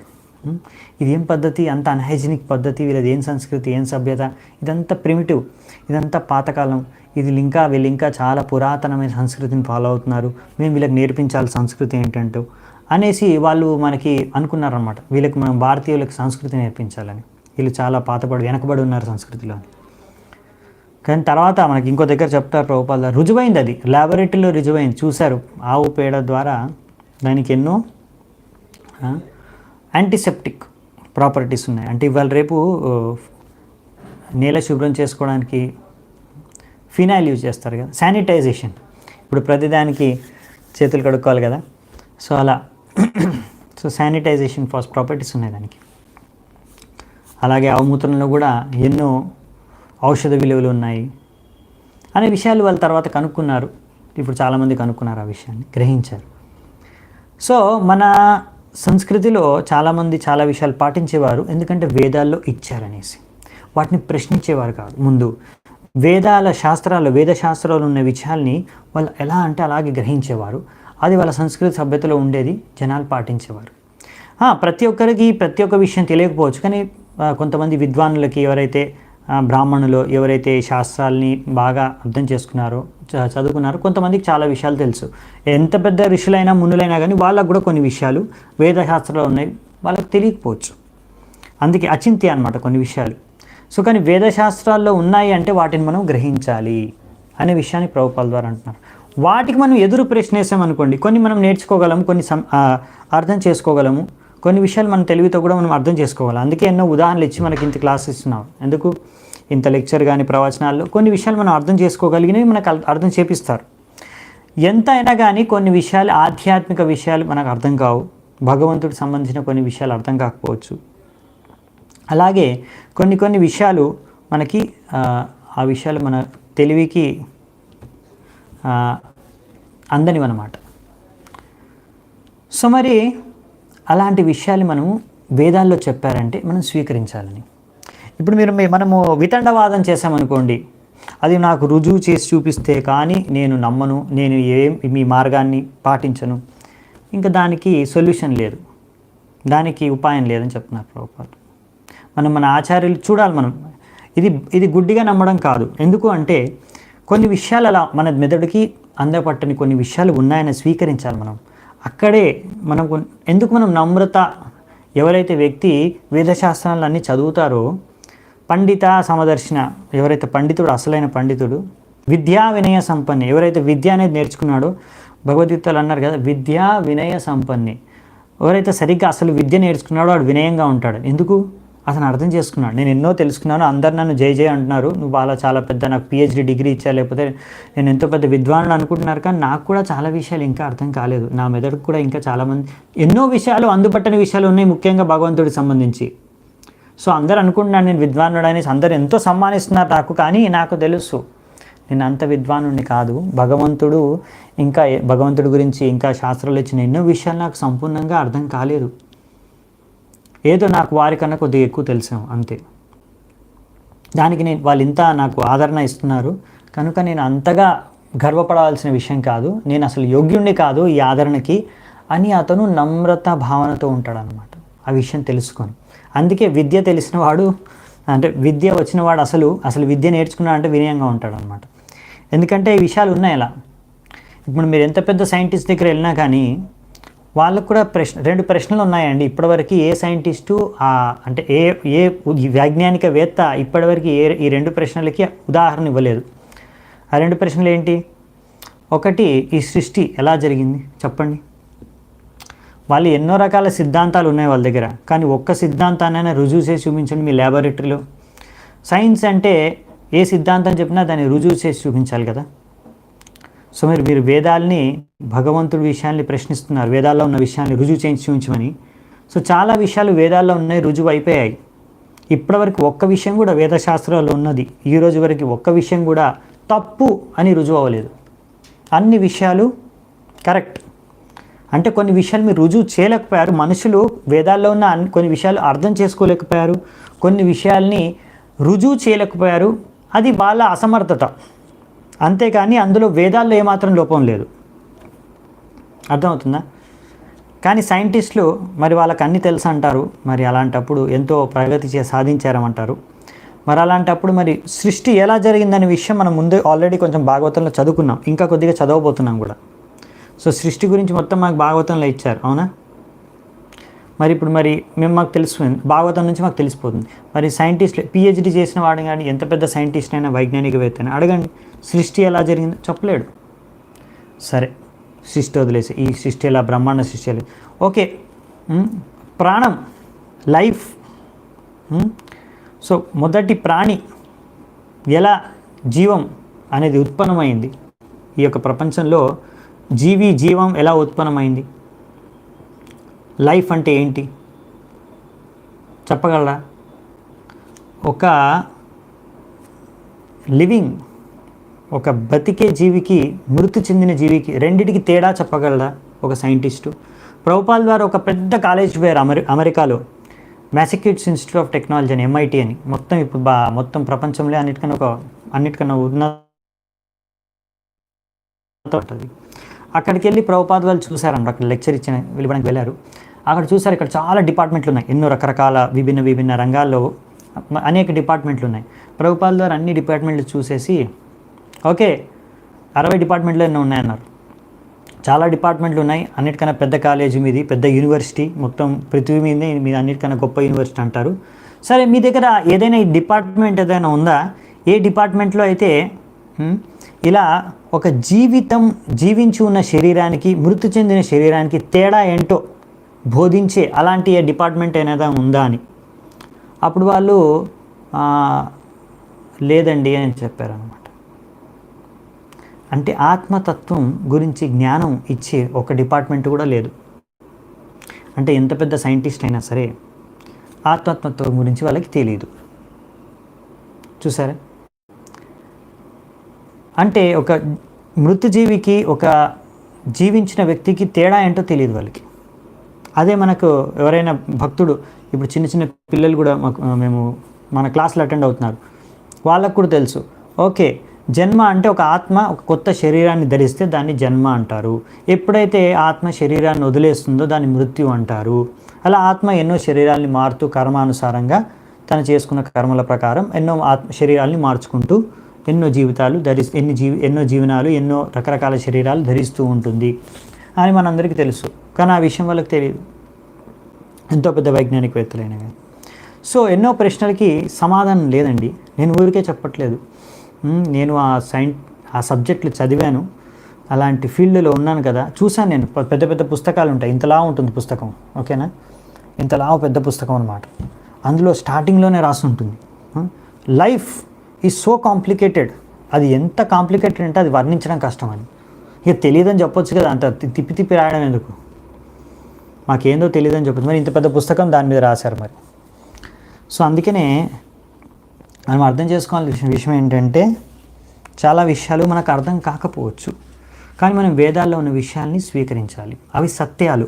ఇదేం పద్ధతి, అంత అన్హైజినిక్ పద్ధతి, వీళ్ళది ఏం సంస్కృతి, ఏం సభ్యత, ఇదంతా ప్రిమిటివ్, ఇదంతా పాతకాలం, వీళ్ళు ఇంకా చాలా పురాతనమైన సంస్కృతిని ఫాలో అవుతున్నారు, మేము వీళ్ళకి నేర్పించాలి సంస్కృతి ఏంటంటూ అనేసి వాళ్ళు మనకి అనుకున్నారన్నమాట. వీళ్ళకి మనం భారతీయులకు సంస్కృతి నేర్పించాలని, వీళ్ళు చాలా వెనకబడి ఉన్నారు సంస్కృతిలో. కానీ తర్వాత మనకి ఇంకో దగ్గర చెప్తారు ప్రభుపాద, రుజువైంది, అది ల్యాబొరేటరీలో రుజువైంది, చూశారు ఆవు పేడ ద్వారా దానికి ఎన్నో యాంటీసెప్టిక్ ప్రాపర్టీస్ ఉన్నాయి. అంటే ఇవాళ రేపు నేల శుభ్రం చేసుకోవడానికి ఫినాయిల్ యూజ్ చేస్తారు కదా, శానిటైజేషన్. ఇప్పుడు ప్రతిదానికి చేతులు కడుక్కోవాలి కదా, సో అలా శానిటైజేషన్ ప్రాపర్టీస్ ఉన్నాయి దానికి. అలాగే ఆవుమూత్రంలో కూడా ఎన్నో ఔషధ విలువలు ఉన్నాయి అనే విషయాలు వాళ్ళు తర్వాత కనుక్కున్నారు. ఇప్పుడు చాలామంది కనుక్కున్నారు, ఆ విషయాన్ని గ్రహించారు. సో మన సంస్కృతిలో చాలామంది చాలా విషయాలు పాటించేవారు, ఎందుకంటే వేదాల్లో ఇచ్చారనేసి. వాటిని ప్రశ్నించేవారు కాదు. ముందు వేద శాస్త్రాలు ఉన్న విషయాల్ని వాళ్ళు ఎలా అంటే అలాగే గ్రహించేవారు. అది వాళ్ళ సంస్కృతి సభ్యతలో ఉండేది, జనాలు పాటించేవారు. ప్రతి ఒక్క విషయం తెలియకపోవచ్చు, కానీ కొంతమంది విద్వానులకి, ఎవరైతే బ్రాహ్మణులు ఎవరైతే శాస్త్రాల్ని బాగా అర్థం చేసుకున్నారో చదువుకున్నారో కొంతమందికి చాలా విషయాలు తెలుసు. ఎంత పెద్ద ఋషులైనా మునులైనా కానీ వాళ్ళకు కూడా కొన్ని విషయాలు వేదశాస్త్రంలో ఉన్నాయి, వాళ్ళకి తెలియకపోవచ్చు. అందుకే అచింత్య అనమాట కొన్ని విషయాలు. సో కానీ వేదశాస్త్రాల్లో ఉన్నాయి అంటే వాటిని మనం గ్రహించాలి అనే విషయాన్ని ప్రభుపాల ద్వారా అంటున్నారు. వాటికి మనం ఎదురు ప్రశ్న వేసామనుకోండి, కొన్ని మనం నేర్చుకోగలము, కొన్ని అర్థం చేసుకోగలము, కొన్ని విషయాలు మన తెలివితో కూడా మనం అర్థం చేసుకోగలం. అందుకే ఎన్నో ఉదాహరణలు ఇచ్చి మనకి ఇంత క్లాస్ ఇస్తున్నాం. ఎందుకు ఇంత లెక్చర్ కానీ ప్రవచనాల్లో కొన్ని విషయాలు మనం అర్థం చేసుకోగలిగినవి మనకు అర్థం చేపిస్తారు. ఎంత అయినా కానీ కొన్ని విషయాలు ఆధ్యాత్మిక విషయాలు మనకు అర్థం కావు, భగవంతుడికి సంబంధించిన కొన్ని విషయాలు అర్థం కాకపోవచ్చు. అలాగే కొన్ని విషయాలు మనకి ఆ విషయాలు మన తెలివికి అందనివన్నమాట. సో మరి అలాంటి విషయాలు మనము వేదాల్లో చెప్పారంటే మనం స్వీకరించాలని. ఇప్పుడు మనము వితండవాదం చేసామనుకోండి, అది నాకు రుజువు చేసి చూపిస్తే కానీ నేను నమ్మను, నేను మీ మార్గాన్ని పాటించను, ఇంకా దానికి సొల్యూషన్ లేదు, దానికి ఉపాయం లేదని చెప్తున్నారు ప్రభుపాద. మన ఆచార్యులు చూడాలి. మనం ఇది గుడ్డిగా నమ్మడం కాదు. ఎందుకు అంటే కొన్ని విషయాలు అలా మన మెదడుకి అందపట్టని కొన్ని విషయాలు ఉన్నాయని స్వీకరించాలి మనం. అక్కడే ఎందుకు మనం నమ్రత, ఎవరైతే వ్యక్తి వేదశాస్త్రాలన్నీ చదువుతారో, పండిత సమదర్శన, ఎవరైతే పండితుడు అసలైన పండితుడు, విద్యా వినయ సంపన్ని, ఎవరైతే విద్య అనేది నేర్చుకున్నాడో, భగవద్గీతలు అన్నారు కదా విద్యా వినయ సంపన్ని, ఎవరైతే సరిగ్గా అసలు విద్య నేర్చుకున్నాడో వాడు వినయంగా ఉంటాడు. ఎందుకు? అతను అర్థం చేసుకున్నాడు, నేను ఎన్నో తెలుసుకున్నాను, అందరు నన్ను జై జై అంటున్నారు, నువ్వు అలా చాలా పెద్ద నాకు పిహెచ్డి డిగ్రీ ఇచ్చా, లేకపోతే నేను ఎంతో పెద్ద విద్వానులు అనుకుంటున్నారు, కానీ నాకు కూడా చాలా విషయాలు ఇంకా అర్థం కాలేదు, నా మెదడుకు కూడా ఇంకా చాలామంది ఎన్నో విషయాలు అందుపట్టని విషయాలు ఉన్నాయి, ముఖ్యంగా భగవంతుడికి సంబంధించి. సో అందరు అనుకుంటున్నాను నేను విద్వానుడు అనేసి, అందరు ఎంతో సమ్మానిస్తున్నారు నాకు, కానీ నాకు తెలుసు నేను అంత విద్వానుడిని కాదు. భగవంతుడి గురించి ఇంకా శాస్త్రాలు ఇచ్చిన ఎన్నో విషయాలు నాకు సంపూర్ణంగా అర్థం కాలేదు, ఏదో నాకు వారికన్నా కొద్దిగా ఎక్కువ తెలిసాము అంతే. దానికి వాళ్ళు ఇంత నాకు ఆదరణ ఇస్తున్నారు కనుక నేను అంతగా గర్వపడాల్సిన విషయం కాదు, నేను అసలు యోగ్యుణ్ణి కాదు ఈ ఆదరణకి అని అతను నమ్రత భావనతో ఉంటాడనమాట, ఆ విషయం తెలుసుకొని. అందుకే విద్య తెలిసినవాడు, అంటే విద్య వచ్చినవాడు అసలు విద్య నేర్చుకున్నాడు అంటే వినయంగా ఉంటాడనమాట. ఎందుకంటే ఈ విషయాలు ఉన్నాయి అలా. ఇప్పుడు మీరు ఎంత పెద్ద సైంటిస్ట్ దగ్గర వెళ్ళినా కానీ వాళ్ళకు కూడా రెండు ప్రశ్నలు ఉన్నాయండి. ఇప్పటివరకు ఏ సైంటిస్టు అంటే ఏ వైజ్ఞానికవేత్త ఇప్పటివరకు ఈ రెండు ప్రశ్నలకి ఉదాహరణ ఇవ్వలేదు. ఆ రెండు ప్రశ్నలు ఏంటి? ఒకటి, ఈ సృష్టి ఎలా జరిగింది చెప్పండి. వాళ్ళు ఎన్నో రకాల సిద్ధాంతాలు ఉన్నాయి వాళ్ళ దగ్గర, కానీ ఒక్క సిద్ధాంతాన్నైనా రుజువు చేసి చూపించండి మీ ల్యాబొరేటరీలో. సైన్స్ అంటే ఏ సిద్ధాంతం చెప్పినా దాన్ని రుజువు చేసి చూపించాలి కదా. సో మీరు వేదాల్ని, భగవంతుడి విషయాల్ని ప్రశ్నిస్తున్నారు, వేదాల్లో ఉన్న విషయాన్ని రుజువు చేయించి చూపించమని. సో చాలా విషయాలు వేదాల్లో ఉన్నాయి, రుజువు అయిపోయాయి. ఇప్పటివరకు ఒక్క విషయం కూడా వేదశాస్త్రాల్లో ఉన్నది ఈ రోజు వరకు ఒక్క విషయం కూడా తప్పు అని రుజువు అవ్వలేదు. అన్ని విషయాలు కరెక్ట్. అంటే కొన్ని విషయాలు మీరు రుజువు చేయలేకపోయారు, మనుషులు వేదాల్లో ఉన్న కొన్ని విషయాలు అర్థం చేసుకోలేకపోయారు, కొన్ని విషయాల్ని రుజువు చేయలేకపోయారు, అది వాళ్ళ అసమర్థత. అంతేకాని అందులో వేదాల్లో ఏమాత్రం లోపం లేదు. అర్థమవుతుందా? కానీ సైంటిస్టులు మరి వాళ్ళకి అన్నీ తెలుసు అంటారు, మరి అలాంటప్పుడు ఎంతో ప్రగతి సాధించారమంటారు. మరి అలాంటప్పుడు మరి సృష్టి ఎలా జరిగిందనే విషయం మనం ముందే ఆల్రెడీ కొంచెం భాగవతంలో చదువుకున్నాం, ఇంకా కొద్దిగా చదవబోతున్నాం కూడా. సో సృష్టి గురించి మొత్తం మాకు భాగవతంలో ఇచ్చారు, అవునా? మరి ఇప్పుడు మాకు తెలిసిపోయింది, భాగవతం నుంచి మాకు తెలిసిపోతుంది. మరి సైంటిస్టులు పిహెచ్డి చేసిన వాడు కానీ ఎంత పెద్ద సైంటిస్ట్ అయినా వైజ్ఞానికవేత్త అయినా అడగండి, సృష్టి ఎలా జరిగిందో చెప్పలేడు. సరే సృష్టి వదిలేసి, ఈ సృష్టి ఎలా, బ్రహ్మాండ సృష్టి ఎలా, ఓకే. ప్రాణం, లైఫ్. సో మొదటి ప్రాణి ఎలా, జీవం అనేది ఉత్పన్నమైంది, ఈ యొక్క ప్రపంచంలో జీవం ఎలా ఉత్పన్నమైంది, లైఫ్ అంటే ఏంటి చెప్పగలరా? ఒక లివింగ్, ఒక బతికే జీవికి, మృతి చెందిన జీవికి రెండిటికి తేడా చెప్పగలరా ఒక సైంటిస్టు? ప్రభుపాల్ ద్వారా ఒక పెద్ద కాలేజ్ పేరు అమెరికాలో, మ్యాసచ్యూసెట్స్ ఇన్స్టిట్యూట్ ఆఫ్ టెక్నాలజీ అని, MIT అని. మొత్తం ఇప్పుడు మొత్తం ప్రపంచంలో అన్నిటికన్నా ఉన్నత. అక్కడికి వెళ్ళి ప్రభుపాద్ వాళ్ళు చూసారంట, అక్కడ లెక్చర్ ఇవ్వడానికి వెళ్ళారు. అక్కడ చూసారు, ఇక్కడ చాలా డిపార్ట్మెంట్లు ఉన్నాయి, ఎన్నో రకరకాల విభిన్న రంగాల్లో అనేక డిపార్ట్మెంట్లు ఉన్నాయి. ప్రభుపాల్ ద్వారా అన్ని డిపార్ట్మెంట్లు చూసేసి ఓకే 60 డిపార్ట్మెంట్లు ఎన్నో ఉన్నాయన్నారు. చాలా డిపార్ట్మెంట్లు ఉన్నాయి, అన్నిటికన్నా పెద్ద కాలేజీ మీది, పెద్ద యూనివర్సిటీ, మొత్తం పృథ్వీ మీదే మీది అన్నిటికన్నా గొప్ప యూనివర్సిటీ అంటారు. సరే మీ దగ్గర ఏదైనా ఈ డిపార్ట్మెంట్ ఏదైనా ఉందా? ఏ డిపార్ట్మెంట్లో అయితే ఇలా ఒక జీవించి ఉన్న శరీరానికి మృతి చెందిన శరీరానికి తేడా ఏంటో బోధించే అలాంటి ఏ డిపార్ట్మెంట్ ఏదైనా ఉందా అని. అప్పుడు వాళ్ళు లేదండి అని చెప్పారనమాట. అంటే ఆత్మతత్వం గురించి జ్ఞానం ఇచ్చే ఒక డిపార్ట్మెంట్ కూడా లేదు. అంటే ఎంత పెద్ద సైంటిస్ట్ అయినా సరే ఆత్మతత్వం గురించి వాళ్ళకి తెలియదు. చూసారా? అంటే ఒక మృతజీవికి ఒక జీవించిన వ్యక్తికి తేడా ఏంటో తెలియదు వాళ్ళకి. అదే మనకు ఎవరైనా భక్తుడు, ఇప్పుడు చిన్న చిన్న పిల్లలు కూడా మేము మన క్లాసులు అటెండ్ అవుతున్నారు, వాళ్ళకు కూడా తెలుసు. ఓకే, జన్మ అంటే ఒక ఆత్మ ఒక కొత్త శరీరాన్ని ధరిస్తే దాన్ని జన్మ అంటారు. ఎప్పుడైతే ఆత్మ శరీరాన్ని వదిలేస్తుందో దాన్ని మృత్యు అంటారు. అలా ఆత్మ ఎన్నో శరీరాల్ని మారుతూ కర్మానుసారంగా తను చేసుకున్న కర్మల ప్రకారం ఎన్నో శరీరాల్ని మార్చుకుంటూ ఎన్నో జీవితాలు ఎన్నో జీవనాలు ఎన్నో రకరకాల శరీరాలు ధరిస్తూ ఉంటుంది అని మనందరికీ తెలుసు. కానీ ఆ విషయం వాళ్ళకి తెలియదు, ఎంతో పెద్ద వైజ్ఞానికవేత్తలైన కానీ. సో ఎన్నో ప్రశ్నలకి సమాధానం లేదండి. నేను ఊరికే చెప్పట్లేదు, నేను ఆ సబ్జెక్టులు చదివాను, అలాంటి ఫీల్డ్లో ఉన్నాను కదా, చూశాను. నేను పెద్ద పెద్ద పుస్తకాలు ఉంటాయి, ఇంతలా ఉంటుంది పుస్తకం, ఓకేనా, ఇంతలా పెద్ద పుస్తకం అన్నమాట. అందులో స్టార్టింగ్లోనే రాసి ఉంటుంది లైఫ్ ఈజ్ సో కాంప్లికేటెడ్. అది ఎంత కాంప్లికేటెడ్ అంటే అది వర్ణించడం కష్టం అని. ఇక తెలియదని చెప్పొచ్చు కదా, అంత తిప్పి తిప్పి రాయడం ఎందుకు, మాకేందో తెలియదని చెప్పచ్చు. మరి ఇంత పెద్ద పుస్తకం దాని మీద రాశారు మరి. సో అందుకనే మనం అర్థం చేసుకోవాల్సిన విషయం ఏంటంటే, చాలా విషయాలు మనకు అర్థం కాకపోవచ్చు, కానీ మనం వేదాల్లో ఉన్న విషయాల్ని స్వీకరించాలి. అవి సత్యాలు,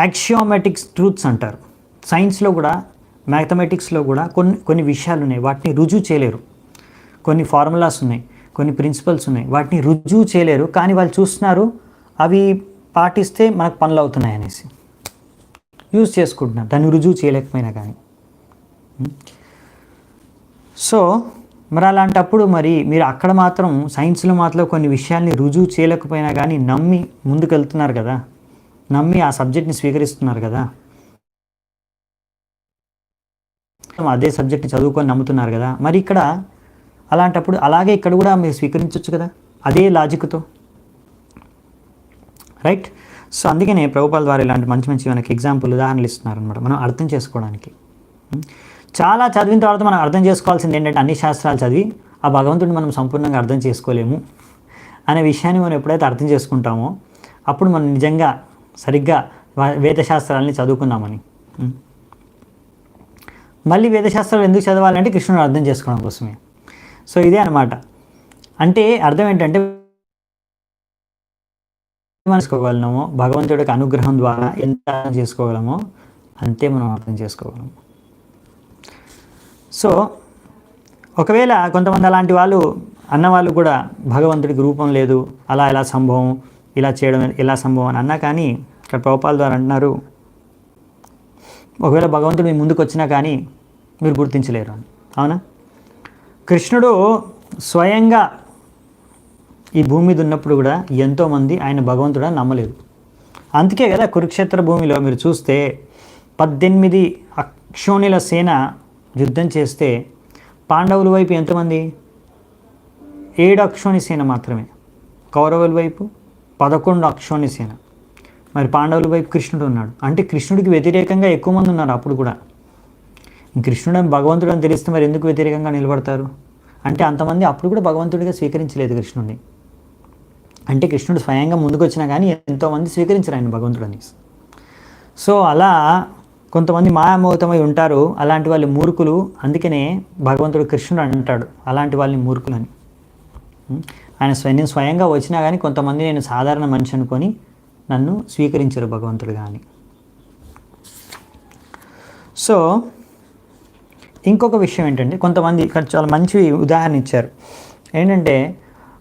యాక్సియోమాటిక్స్ ట్రూత్స్ అంటారు. సైన్స్లో కూడా మ్యాథమెటిక్స్లో కూడా కొన్ని విషయాలు ఉన్నాయి, వాటిని రుజువు చేయలేరు. కొన్ని ఫార్ములాస్ ఉన్నాయి, కొన్ని ప్రిన్సిపల్స్ ఉన్నాయి, వాటిని రుజువు చేయలేరు. కానీ వాళ్ళు చూస్తున్నారు అవి పాటిస్తే మనకు పనులు అవుతున్నాయి అనేసి యూజ్ చేసుకుంటున్నారు, దాన్ని రుజువు చేయలేకపోయినా కానీ. సో మరి అలాంటప్పుడు మరి మీరు అక్కడ మాత్రం సైన్స్లో మాత్రం కొన్ని విషయాల్ని రుజువు చేయలేకపోయినా కానీ నమ్మి ముందుకెళ్తున్నారు కదా, నమ్మి ఆ సబ్జెక్ట్ని స్వీకరిస్తున్నారు కదా, అదే సబ్జెక్ట్ని చదువుకొని నమ్ముతున్నారు కదా. మరి ఇక్కడ అలాంటప్పుడు అలాగే ఇక్కడ కూడా మీరు స్వీకరించవచ్చు కదా, అదే లాజిక్తో, రైట్? సో అందుకనే ప్రభుపాల్ ద్వారా ఇలాంటి మంచి మంచి మనకి ఎగ్జాంపుల్ ఉదాహరణలు ఇస్తున్నారనమాట, మనం అర్థం చేసుకోవడానికి. చాలా చదివిన తర్వాత మనం అర్థం చేసుకోవాల్సింది ఏంటంటే, అన్ని శాస్త్రాలు చదివి ఆ భగవంతుడిని మనం సంపూర్ణంగా అర్థం చేసుకోలేము అనే విషయాన్ని మనం ఎప్పుడైతే అర్థం చేసుకుంటామో అప్పుడు మనం నిజంగా సరిగ్గా వేదశాస్త్రాలని చదువుకున్నామని. మళ్ళీ వేదశాస్త్రాలు ఎందుకు చదవాలంటే కృష్ణుని అర్థం చేసుకోవడం కోసమే. సో ఇదే అనమాట. అంటే అర్థం ఏంటంటే, చేసుకోగలమో భగవంతుడి యొక్క అనుగ్రహం ద్వారా ఎంత అర్థం చేసుకోగలమో అంతే మనం అర్థం చేసుకోగలము. సో ఒకవేళ కొంతమంది అలాంటి వాళ్ళు అన్నవాళ్ళు కూడా భగవంతుడికి రూపం లేదు, అలా ఎలా సంభవం, ఇలా చేయడం ఎలా సంభవం అని అన్నా కానీ ఇక్కడ ప్రభుపాల్ ద్వారా అంటున్నారు, ఒకవేళ భగవంతుడు మీ ముందుకు వచ్చినా కానీ మీరు గుర్తించలేరు అని. అవునా? కృష్ణుడు స్వయంగా ఈ భూమి మీద ఉన్నప్పుడు కూడా ఎంతోమంది ఆయన భగవంతుడు నమ్మలేదు. అందుకే కదా కురుక్షేత్ర భూమిలో మీరు చూస్తే 18 అక్షోణిల సేన యుద్ధం చేస్తే పాండవుల వైపు ఎంతమంది? 7 అక్షోణి సేన మాత్రమే. కౌరవుల వైపు 11 అక్షోణి సేన. మరి పాండవుల వైపు కృష్ణుడు ఉన్నాడు. అంటే కృష్ణుడికి వ్యతిరేకంగా ఎక్కువ మంది ఉన్నారు అప్పుడు కూడా. కృష్ణుడు భగవంతుడు అని తెలిస్తే మరి ఎందుకు వ్యతిరేకంగా నిలబడతారు? అంటే అంతమంది అప్పుడు కూడా భగవంతుడిగా స్వీకరించలేదు కృష్ణుడిని. అంటే కృష్ణుడు స్వయంగా ముందుకు వచ్చినా కానీ ఎంతోమంది స్వీకరించరు ఆయన భగవంతుడని. సో అలా కొంతమంది మాయామోహితమై ఉంటారు, అలాంటి వాళ్ళు మూర్ఖులు. అందుకనే భగవంతుడు కృష్ణుడు అంటాడు అలాంటి వాళ్ళని మూర్ఖులని. ఆయన నేను స్వయంగా వచ్చినా కానీ కొంతమంది నేను సాధారణ మనిషి అనుకొని నన్ను స్వీకరించరు భగవంతుడు కానీ. సో ఇంకొక విషయం ఏంటంటే, కొంతమంది ఇక్కడ చాలా మంచి ఉదాహరణ ఇచ్చారు. ఏంటంటే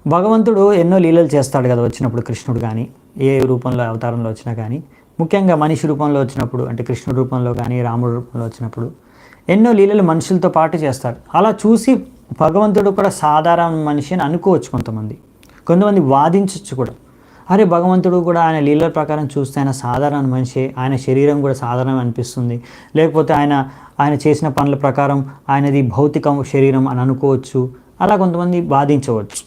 భగవంతుడు ఎన్నో లీలలు చేస్తాడు కదా వచ్చినప్పుడు, కృష్ణుడు కానీ ఏ రూపంలో అవతారంలో వచ్చినా కానీ, ముఖ్యంగా మనిషి రూపంలో వచ్చినప్పుడు అంటే కృష్ణుడి రూపంలో కానీ రాముడి రూపంలో వచ్చినప్పుడు ఎన్నో లీలలు మనుషులతో పాటు చేస్తాడు. అలా చూసి భగవంతుడు కూడా సాధారణ మనిషి అని అనుకోవచ్చు కొంతమంది వాదించవచ్చు కూడా. అరే భగవంతుడు కూడా ఆయన లీలల ప్రకారం చూస్తే ఆయన సాధారణ మనిషి, ఆయన శరీరం కూడా సాధారణం అనిపిస్తుంది, లేకపోతే ఆయన చేసిన పనుల ప్రకారం ఆయనది భౌతిక శరీరం అని అనుకోవచ్చు. అలా కొంతమంది వాదించవచ్చు.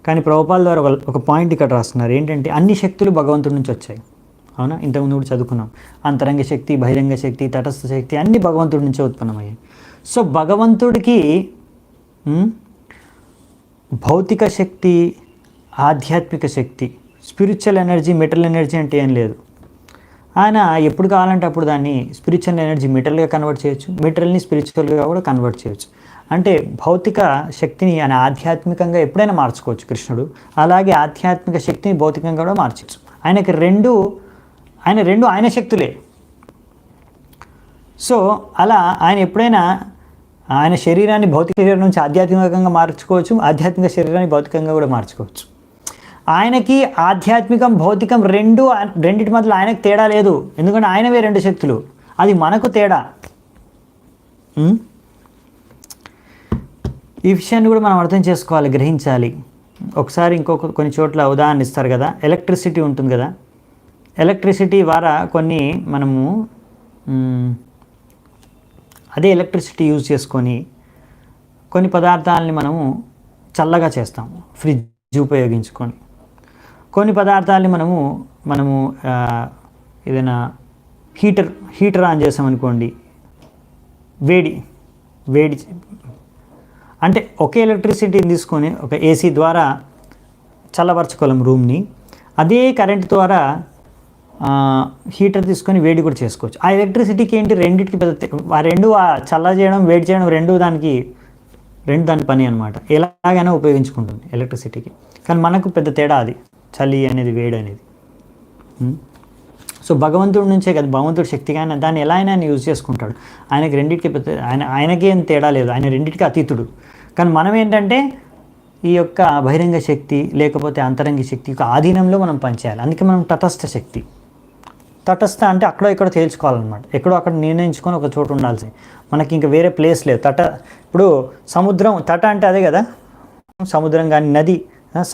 కానీ ప్రభుపాల ద్వారా ఒక పాయింట్ ఇక్కడ రాస్తున్నారు ఏంటంటే అన్ని శక్తులు భగవంతుడి నుంచి వచ్చాయి. అవునా, ఇంతకుముందు కూడా చదువుకున్నాం. అంతరంగ శక్తి, బహిరంగ శక్తి, తటస్థ శక్తి అన్నీ భగవంతుడి నుంచే ఉత్పన్నమయ్యాయి. సో భగవంతుడికి భౌతిక శక్తి, ఆధ్యాత్మిక శక్తి, స్పిరిచువల్ ఎనర్జీ, మెటల్ ఎనర్జీ అంటే ఏం లేదు. ఆయన ఎప్పుడు కావాలంటే అప్పుడు దాన్ని స్పిరిచువల్ ఎనర్జీ మెటల్గా కన్వర్ట్ చేయొచ్చు, మెటల్ని స్పిరిచువల్గా కూడా కన్వర్ట్ చేయొచ్చు. అంటే భౌతిక శక్తిని ఆయన ఆధ్యాత్మికంగా ఎప్పుడైనా మార్చుకోవచ్చు కృష్ణుడు. అలాగే ఆధ్యాత్మిక శక్తిని భౌతికంగా కూడా మార్చవచ్చు. ఆయన రెండు ఆయన శక్తులే. సో అలా ఆయన ఎప్పుడైనా ఆయన శరీరాన్ని భౌతిక శరీరం నుంచి ఆధ్యాత్మికంగా మార్చుకోవచ్చు, ఆధ్యాత్మిక శరీరాన్ని భౌతికంగా కూడా మార్చుకోవచ్చు. ఆయనకి ఆధ్యాత్మికం, భౌతికం రెండింటి మధ్యలో ఆయనకు తేడా లేదు. ఎందుకంటే ఆయనవే రెండు శక్తులు. అది మనకు తేడా. ఈ విషయాన్ని కూడా మనం అర్థం చేసుకోవాలి, గ్రహించాలి. ఒకసారి కొన్ని చోట్ల ఉదాహరణ ఇస్తారు కదా, ఎలక్ట్రిసిటీ ఉంటుంది కదా, ఎలక్ట్రిసిటీ ద్వారా మనము అదే ఎలక్ట్రిసిటీ యూజ్ చేసుకొని కొన్ని పదార్థాలని మనము చల్లగా చేస్తాము ఫ్రిడ్జ్ ఉపయోగించుకొని. కొన్ని పదార్థాలని మనము ఏదైనా హీటర్ ఆన్ చేసామనుకోండి, వేడి అంటే ఒకే ఎలక్ట్రిసిటీని తీసుకొని ఒక ఏసీ ద్వారా చల్లబరచుకోలేం రూమ్ని. అదే కరెంట్ ద్వారా హీటర్ తీసుకొని వేడి కూడా చేసుకోవచ్చు. ఆ ఎలక్ట్రిసిటీకి ఏంటి, రెండింటికి చల్ల చేయడం, వేడి చేయడం రెండు దాని పని అనమాట. ఎలాగైనా ఉపయోగించుకుంటుంది ఎలక్ట్రిసిటీకి. కానీ మనకు పెద్ద తేడా అది, చలి అనేది, వేడి అనేది. సో భగవంతుడి నుంచే కదా, భగవంతుడి శక్తిగా దాన్ని ఎలా అయినా యూజ్ చేసుకుంటాడు. ఆయనకి రెండింటికి ఆయనకేం తేడా లేదు, ఆయన రెండింటికి అతీతుడు. కానీ మనం ఏంటంటే ఈ యొక్క బహిరంగ శక్తి లేకపోతే అంతరంగ శక్తి యొక్క ఆధీనంలో మనం పనిచేయాలి. అందుకే మనం తటస్థ అంటే అక్కడో ఇక్కడ తేల్చుకోవాలన్నమాట. ఎక్కడో అక్కడ నిర్ణయించుకొని ఒక చోటు ఉండాల్సి, మనకి ఇంకా వేరే ప్లేస్ లేదు. ఇప్పుడు సముద్రం, తట అంటే అదే కదా సముద్రం. కానీ నది,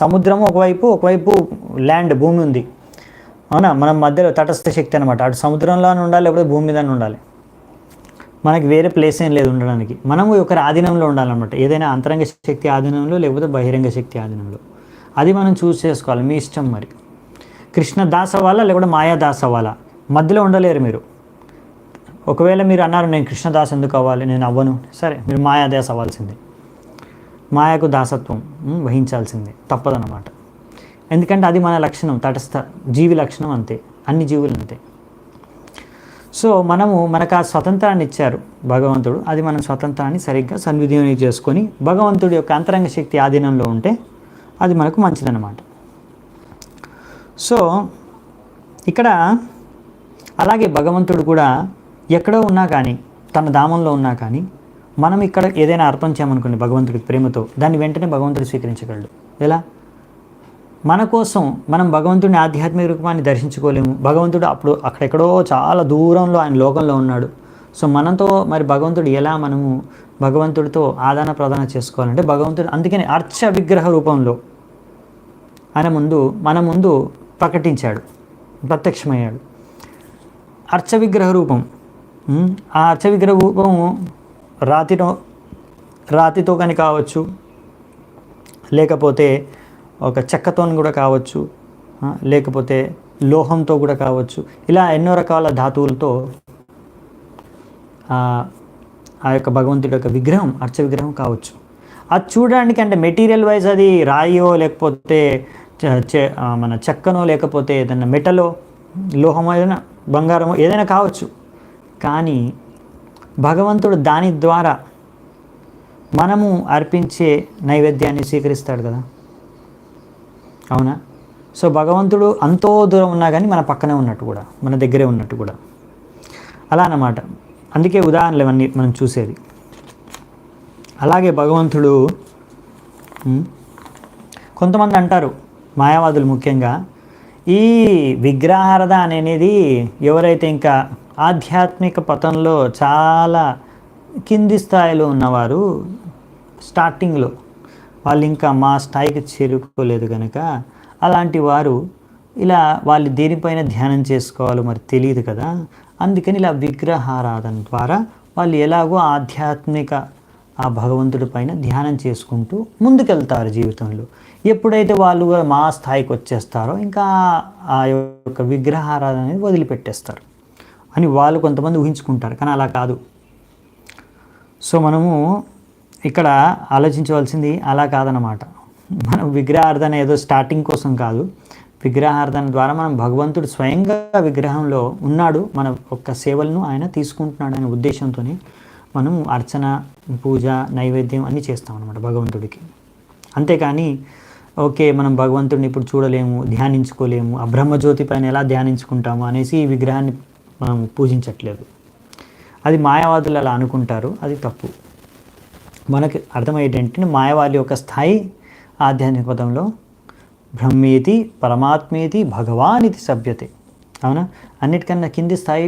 సముద్రం ఒకవైపు ల్యాండ్, భూమి ఉంది. అవునా, మనం మధ్యలో తటస్థ శక్తి అనమాట. అటు సముద్రంలోనే ఉండాలి, లేకపోతే భూమి మీదనే ఉండాలి. మనకి వేరే ప్లేస్ ఏం లేదు ఉండడానికి. మనము ఒకరి ఆధీనంలో ఉండాలన్నమాట. ఏదైనా అంతరంగ శక్తి ఆధీనంలో, లేకపోతే బహిరంగ శక్తి ఆధీనంలో. అది మనం చూస్ చేసుకోవాలి, మీ ఇష్టం. మరి కృష్ణ దాస్ అవ్వాలా, లేకపోతే మాయా దాస్ అవ్వాలా? మధ్యలో ఉండలేరు మీరు. ఒకవేళ మీరు అన్నారు నేను కృష్ణదాస్ ఎందుకు అవ్వాలి, నేను అవ్వను, సరే మీరు మాయాదాస్ అవ్వాల్సిందే. మాయకు దాసత్వం వహించాల్సిందే, తప్పదన్నమాట. ఎందుకంటే అది మన లక్షణం, తటస్థ జీవి లక్షణం. అంతే, అన్ని జీవులు అంతే. సో మనకు ఆ స్వతంత్రాన్ని ఇచ్చారు భగవంతుడు. అది మనం స్వతంత్రాన్ని సరిగ్గా సద్వినియోగం చేసుకొని భగవంతుడి యొక్క అంతరంగ శక్తి ఆధీనంలో ఉంటే అది మనకు మంచిదన్నమాట. సో ఇక్కడ అలాగే భగవంతుడు కూడా ఎక్కడో ఉన్నా కానీ, తన ధామంలో ఉన్నా కానీ, మనం ఇక్కడ ఏదైనా అర్పణ చేయమనుకోండి భగవంతుడికి ప్రేమతో, దాన్ని వెంటనే భగవంతుడు స్వీకరించగలడు. ఎలా? మన కోసం మనం భగవంతుడిని ఆధ్యాత్మిక రూపాన్ని దర్శించుకోలేము. భగవంతుడు అప్పుడు అక్కడెక్కడో చాలా దూరంలో ఆయన లోకంలో ఉన్నాడు. సో మనతో మరి భగవంతుడు ఎలా మనము భగవంతుడితో ఆదాన ప్రదాన చేసుకోవాలంటే భగవంతుడు అందుకని అర్చ విగ్రహ రూపంలో మన ముందు ప్రకటించాడు, ప్రత్యక్షమయ్యాడు. అర్చ విగ్రహ రూపం. ఆ అర్చ విగ్రహ రూపం రాతితో కానీ కావచ్చు, లేకపోతే ఒక చెక్కతో కూడా కావచ్చు, లేకపోతే లోహంతో కూడా కావచ్చు. ఇలా ఎన్నో రకాల ధాతువులతో ఆ యొక్క భగవంతుడి యొక్క విగ్రహం అర్చ విగ్రహం కావచ్చు. అది చూడడానికి అంటే మెటీరియల్ వైజ్ అది రాయో, లేకపోతే మన చెక్కనో, లేకపోతే ఏదైనా మెటలో, లోహమో, ఏదైనా బంగారమో ఏదైనా కావచ్చు. కానీ భగవంతుడు దాని ద్వారా మనము అర్పించే నైవేద్యాన్ని స్వీకరిస్తాడు కదా. అవునా? సో భగవంతుడు అంతో దూరం ఉన్నా కానీ మన పక్కనే ఉన్నట్టు కూడా, మన దగ్గరే ఉన్నట్టు కూడా, అలా అన్నమాట. అందుకే ఉదాహరణలు ఇవన్నీ మనం చూసేది. అలాగే భగవంతుడు కొంతమంది అంటారు, మాయావాదులు ముఖ్యంగా, ఈ విగ్రహారాధన అనేది ఎవరైతే ఇంకా ఆధ్యాత్మిక పథంలో చాలా కింది స్థాయిలో ఉన్నవారు స్టార్టింగ్లో వాళ్ళు ఇంకా మా స్థాయికి చేరుకోలేదు కనుక అలాంటి వారు ఇలా వాళ్ళు దేనిపైన ధ్యానం చేసుకోవాలో మరి తెలియదు కదా, అందుకని ఇలా విగ్రహారాధన ద్వారా వాళ్ళు ఎలాగో ఆధ్యాత్మిక ఆ భగవంతుడి పైన ధ్యానం చేసుకుంటూ ముందుకెళ్తారు జీవితంలో. ఎప్పుడైతే వాళ్ళు మా స్థాయికి వచ్చేస్తారో ఇంకా ఆ యొక్క విగ్రహారాధన అనేది వదిలిపెట్టేస్తారు అని వాళ్ళు కొంతమంది ఊహించుకుంటారు, కానీ అలా కాదు. సో మనము ఇక్కడ ఆలోచించవలసింది అలా కాదనమాట. మనం విగ్రహారాధన ఏదో స్టార్టింగ్ కోసం కాదు, విగ్రహారాధన ద్వారా మనం భగవంతుడు స్వయంగా విగ్రహంలో ఉన్నాడు, మన ఒక్క సేవలను ఆయన తీసుకుంటున్నాడు అనే ఉద్దేశంతోనే మనం అర్చన, పూజ, నైవేద్యం అన్నీ చేస్తాం అన్నమాట భగవంతుడికి. అంతేకాని ఓకే మనం భగవంతుడిని ఇప్పుడు చూడలేము, ధ్యానించుకోలేము, ఆ బ్రహ్మజ్యోతి పైన ఎలా ధ్యానించుకుంటాము అనేసి ఈ విగ్రహాన్ని మనం పూజించట్లేదు. అది మాయావాదులు అలా అనుకుంటారు, అది తప్పు. మనకి అర్థమయ్యేది ఏంటంటే మాయావాది యొక్క స్థాయి ఆధ్యాత్మిక పదంలో బ్రహ్మేతి పరమాత్మేతి భగవానితి సభ్యతే, అవునా? అన్నిటికన్నా కింది స్థాయి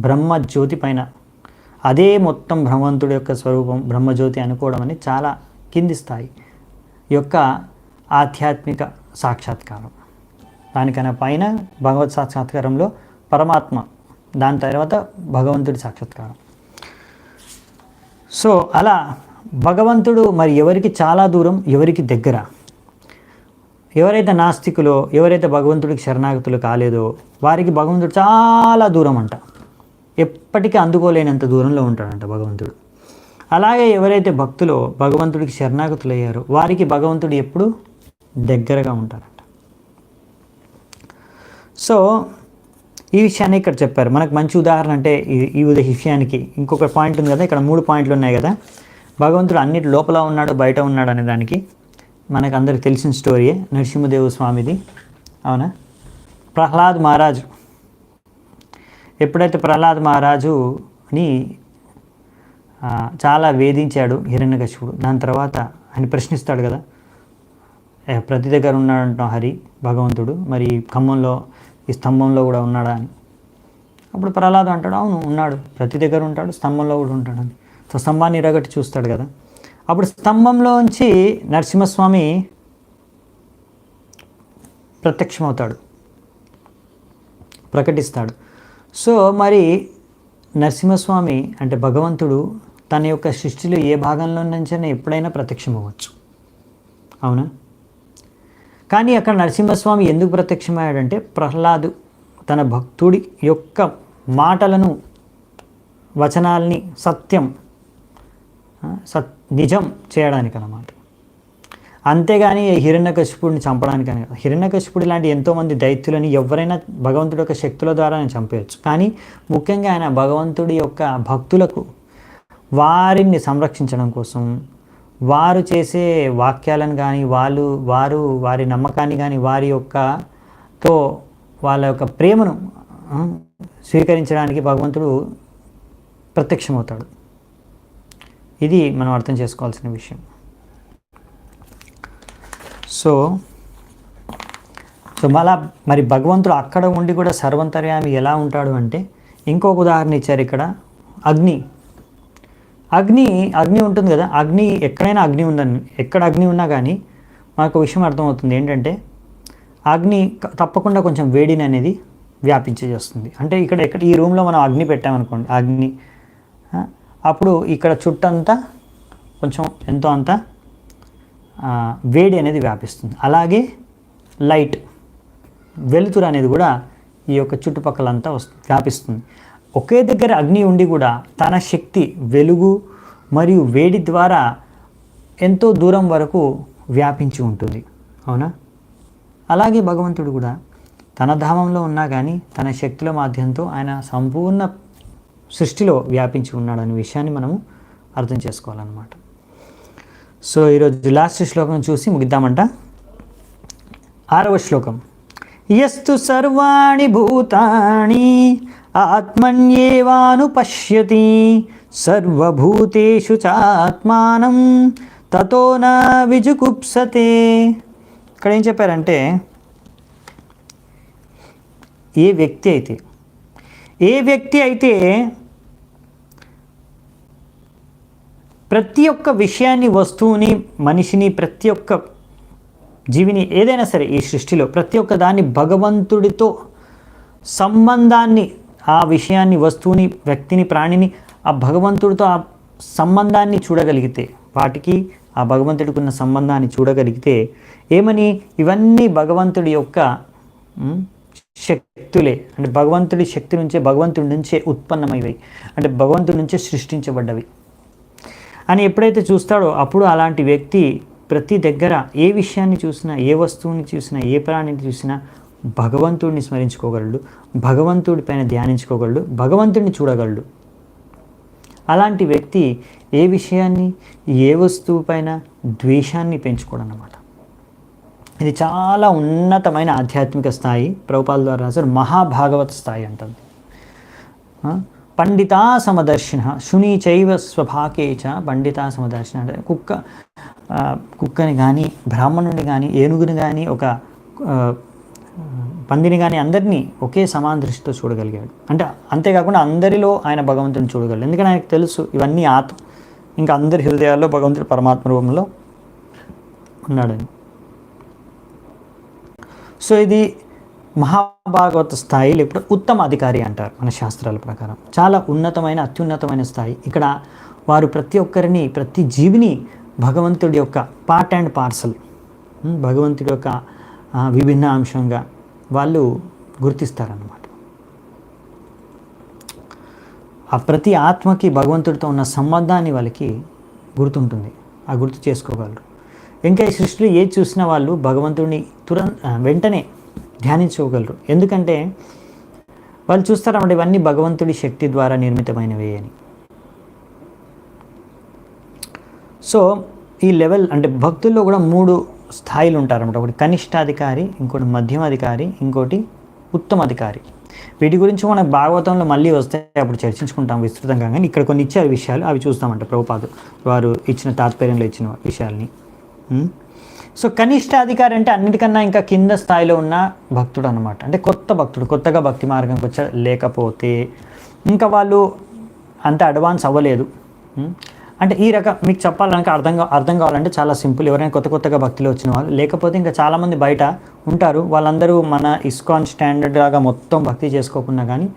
బ్రహ్మజ్యోతి పైన, అదే మొత్తం భగవంతుడి యొక్క స్వరూపం బ్రహ్మజ్యోతి అనుకోవడం అనేది చాలా కింది స్థాయి యొక్క ఆధ్యాత్మిక సాక్షాత్కారం. దానికన్నా పైన భగవత్ సాక్షాత్కారంలో పరమాత్మ, దాని తర్వాత భగవంతుడి సాక్షాత్కారం. సో అలా భగవంతుడు మరి ఎవరికి చాలా దూరం, ఎవరికి దగ్గర. ఎవరైతే నాస్తికులో, ఎవరైతే భగవంతుడికి శరణాగతులు కాలేదో వారికి భగవంతుడు చాలా దూరం అంట, ఎప్పటికీ అందుకోలేనంత దూరంలో ఉంటాడంట భగవంతుడు. అలాగే ఎవరైతే భక్తులో భగవంతుడికి శరణాగతులు అయ్యారో వారికి భగవంతుడు ఎప్పుడు దగ్గరగా ఉంటారంట. సో ఈ విషయాన్ని ఇక్కడ చెప్పారు. మనకు మంచి ఉదాహరణ అంటే ఈ విషయానికి ఇంకొక పాయింట్ ఉంది కదా, ఇక్కడ 3 పాయింట్లు ఉన్నాయి కదా. భగవంతుడు అన్నిటి లోపల ఉన్నాడు, బయట ఉన్నాడు అనే దానికి మనకు అందరికి తెలిసిన స్టోరీయే నరసింహదేవ స్వామిది, అవునా? ప్రహ్లాద్ మహారాజు, ఎప్పుడైతే ప్రహ్లాద్ మహారాజుని చాలా వేధించాడు హిరణ్యకశిపుడు, దాని తర్వాత ఆయన ప్రశ్నిస్తాడు కదా, ప్రతి దగ్గర ఉన్నాడంటాం హరి భగవంతుడు, మరి ఖమ్మంలో ఈ స్తంభంలో కూడా ఉన్నాడా అని. అప్పుడు ప్రహ్లాద్ అంటాడు, అవును ఉన్నాడు, ప్రతి దగ్గర ఉంటాడు, స్తంభంలో కూడా ఉంటాడని. సో స్తంభాన్ని ఇరగట్టి చూస్తాడు కదా, అప్పుడు స్తంభంలోంచి నరసింహస్వామి ప్రత్యక్షమవుతాడు, ప్రకటిస్తాడు. సో మరి నరసింహస్వామి అంటే భగవంతుడు తన యొక్క సృష్టిలో ఏ భాగంలో నుంచైనా ఎప్పుడైనా ప్రత్యక్షమవ్వచ్చు, అవునా? కానీ అక్కడ నరసింహస్వామి ఎందుకు ప్రత్యక్షమయ్యాడంటే ప్రహ్లాదు తన భక్తుడి యొక్క మాటలను, వచనాల్ని సత్యం నిజం చేయడానికి అన్నమాట. అంతేగాని హిరణ్యకశిపుడిని చంపడానికని. హిరణ్యకశిపుడు లాంటి ఎంతోమంది దైత్యులని ఎవరైనా భగవంతుడి యొక్క శక్తుల ద్వారా చంపేయచ్చు, కానీ ముఖ్యంగా ఆయన భగవంతుడి యొక్క భక్తులకు వారిని సంరక్షించడం కోసం, వారు చేసే వాక్యాలను కానీ వారి నమ్మకాన్ని కానీ వారి యొక్కతో వాళ్ళ యొక్క ప్రేమను స్వీకరించడానికి భగవంతుడు ప్రత్యక్షమవుతాడు. ఇది మనం అర్థం చేసుకోవాల్సిన విషయం. సో మరి భగవంతుడు అక్కడ ఉండి కూడా సర్వంతర్యామి ఎలా ఉంటాడు అంటే ఇంకొక ఉదాహరణ ఇచ్చారు ఇక్కడ. అగ్ని ఉంటుంది కదా, అగ్ని ఎక్కడైనా అగ్ని ఉందని, ఎక్కడ అగ్ని ఉన్నా కానీ మనకు విషయం అర్థమవుతుంది ఏంటంటే అగ్ని తప్పకుండా కొంచెం వేడిని అనేది వ్యాపించేస్తుంది. అంటే ఇక్కడ ఈ రూమ్లో మనం అగ్ని పెట్టామనుకోండి, అప్పుడు ఇక్కడ చుట్టంతా కొంచెం ఎంతో అంత వేడి అనేది వ్యాపిస్తుంది. అలాగే లైట్, వెలుతురు అనేది కూడా ఈ యొక్క చుట్టుపక్కలంతా వ్యాపిస్తుంది. ఒకే దగ్గర అగ్ని ఉండి కూడా తన శక్తి వెలుగు మరియు వేడి ద్వారా ఎంతో దూరం వరకు వ్యాపించి ఉంటుంది, అవునా? అలాగే భగవంతుడు కూడా తన ధామంలో ఉన్నా కానీ తన శక్తుల మాధ్యంతో ఆయన సంపూర్ణ సృష్టిలో వ్యాపించి ఉన్నాడనే విషయాన్ని మనము అర్థం చేసుకోవాలన్నమాట. సో ఈరోజు లాస్ట్ శ్లోకం చూసి ముగిద్దామంట. 6వ శ్లోకం. యస్తు సర్వాణి భూతాని ఆత్మన్యేవానుపశ్యతి సర్వభూతేషు చాత్మానం తతో న విజుగుప్సతే. ఇక్కడ ఏం చెప్పారంటే ఏ వ్యక్తి అయితే ప్రతి ఒక్క విషయాన్ని, వస్తువుని, మనిషిని, ప్రతి ఒక్క జీవిని, ఏదైనా సరే ఈ సృష్టిలో ప్రతి ఒక్క దాన్ని భగవంతుడితో సంబంధాన్ని, ఆ విషయాన్ని, వస్తువుని, వ్యక్తిని, ప్రాణిని ఆ భగవంతుడితో ఆ సంబంధాన్ని చూడగలిగితే, వాటికి ఆ భగవంతుడికి ఉన్న సంబంధాన్ని చూడగలిగితే ఏమని, ఇవన్నీ భగవంతుడి యొక్క శక్తులే, అంటే భగవంతుడి శక్తి నుంచే, భగవంతుడి నుంచే ఉత్పన్నమైనవి, అంటే భగవంతుడి నుంచే సృష్టించబడ్డవి అని ఎప్పుడైతే చూస్తాడో అప్పుడు అలాంటి వ్యక్తి ప్రతి దగ్గర ఏ విషయాన్ని చూసినా, ఏ వస్తువుని చూసినా, ఏ ప్రాణిని చూసినా భగవంతుడిని స్మరించుకోగలడు, భగవంతుడి పైన ధ్యానించుకోగలడు, భగవంతుడిని చూడగలడు. అలాంటి వ్యక్తి ఏ విషయాన్ని, ఏ వస్తువు పైన ద్వేషాన్ని పెంచుకోవడం అన్నమాట. ఇది చాలా ఉన్నతమైన ఆధ్యాత్మిక స్థాయి. ప్రభుపాదుల ద్వారా రాశారు, మహాభాగవత స్థాయి అంటుంది. పండితా సమదర్శిన శుని చైవ స్వభాకేచ పండితా సమదర్శిన అంటే కుక్కని కానీ, బ్రాహ్మణుని కానీ, ఏనుగుని కానీ, ఒక పందిని కానీ అందరినీ ఒకే సమాన దృష్టితో చూడగలిగాడు. అంటే అంతేకాకుండా అందరిలో ఆయన భగవంతుని చూడగలడు. ఎందుకంటే ఆయనకు తెలుసు ఇవన్నీ ఇంకా అందరి హృదయాల్లో భగవంతుడు పరమాత్మ రూపంలో ఉన్నాడని. సో ఇది మహాభాగవత స్థాయి, లేకపోతే ఉత్తమ అధికారి అంటారు మన శాస్త్రాల ప్రకారం. చాలా ఉన్నతమైన, అత్యున్నతమైన స్థాయి. ఇక్కడ వారు ప్రతి ఒక్కరిని, ప్రతి జీవిని భగవంతుడి యొక్క పార్ట్ అండ్ పార్సల్, భగవంతుడి యొక్క విభిన్న అంశంగా వాళ్ళు గుర్తిస్తారన్నమాట. ఆ ప్రతి ఆత్మకి భగవంతుడితో ఉన్న సంబంధాన్ని వాళ్ళకి గుర్తుంటుంది, ఆ గుర్తు చేసుకోగలరు. ఇంకా ఈ సృష్టిలో ఏది చూసినా వాళ్ళు భగవంతుడిని వెంటనే ధ్యానించుకోగలరు. ఎందుకంటే వాళ్ళు చూస్తారన్నమాట ఇవన్నీ భగవంతుడి శక్తి ద్వారా నిర్మితమైనవే అని. సో ఈ లెవెల్ అంటే భక్తుల్లో కూడా 3 స్థాయిలు ఉంటారన్నమాట. ఒకటి కనిష్టాధికారి, ఇంకోటి మధ్యమాధికారి, ఇంకోటి ఉత్తమాధికారి. వీటి గురించి మనకు భాగవతంలో మళ్ళీ వస్తే అప్పుడు చర్చించుకుంటాం విస్తృతంగా. కానీ ఇక్కడ కొన్ని ఇచ్చారు విషయాలు, అవి చూస్తామంట ప్రభుపాదు వారు ఇచ్చిన తాత్పర్యంలో ఇచ్చిన విషయాల్ని. సో కనిష్టాధికారి అంటే అన్నిటికన్నా ఇంకా కింద స్థాయిలో ఉన్న భక్తుడు అనమాట. అంటే కొత్త భక్తుడు, కొత్తగా భక్తి మార్గంకి వచ్చా, లేకపోతే ఇంకా వాళ్ళు అంత అడ్వాన్స్ అవ్వలేదు. అంటే ఈ రకం మీకు చెప్పాలంటే అర్థం కావాలంటే చాలా సింపుల్. ఎవరైనా కొత్తగా భక్తిలో వచ్చిన వాళ్ళు, లేకపోతే ఇంకా చాలామంది బయట ఉంటారు, వాళ్ళందరూ మన ఇస్కాన్ స్టాండర్డ్ లాగా మొత్తం భక్తి చేసుకోకుండా కానీ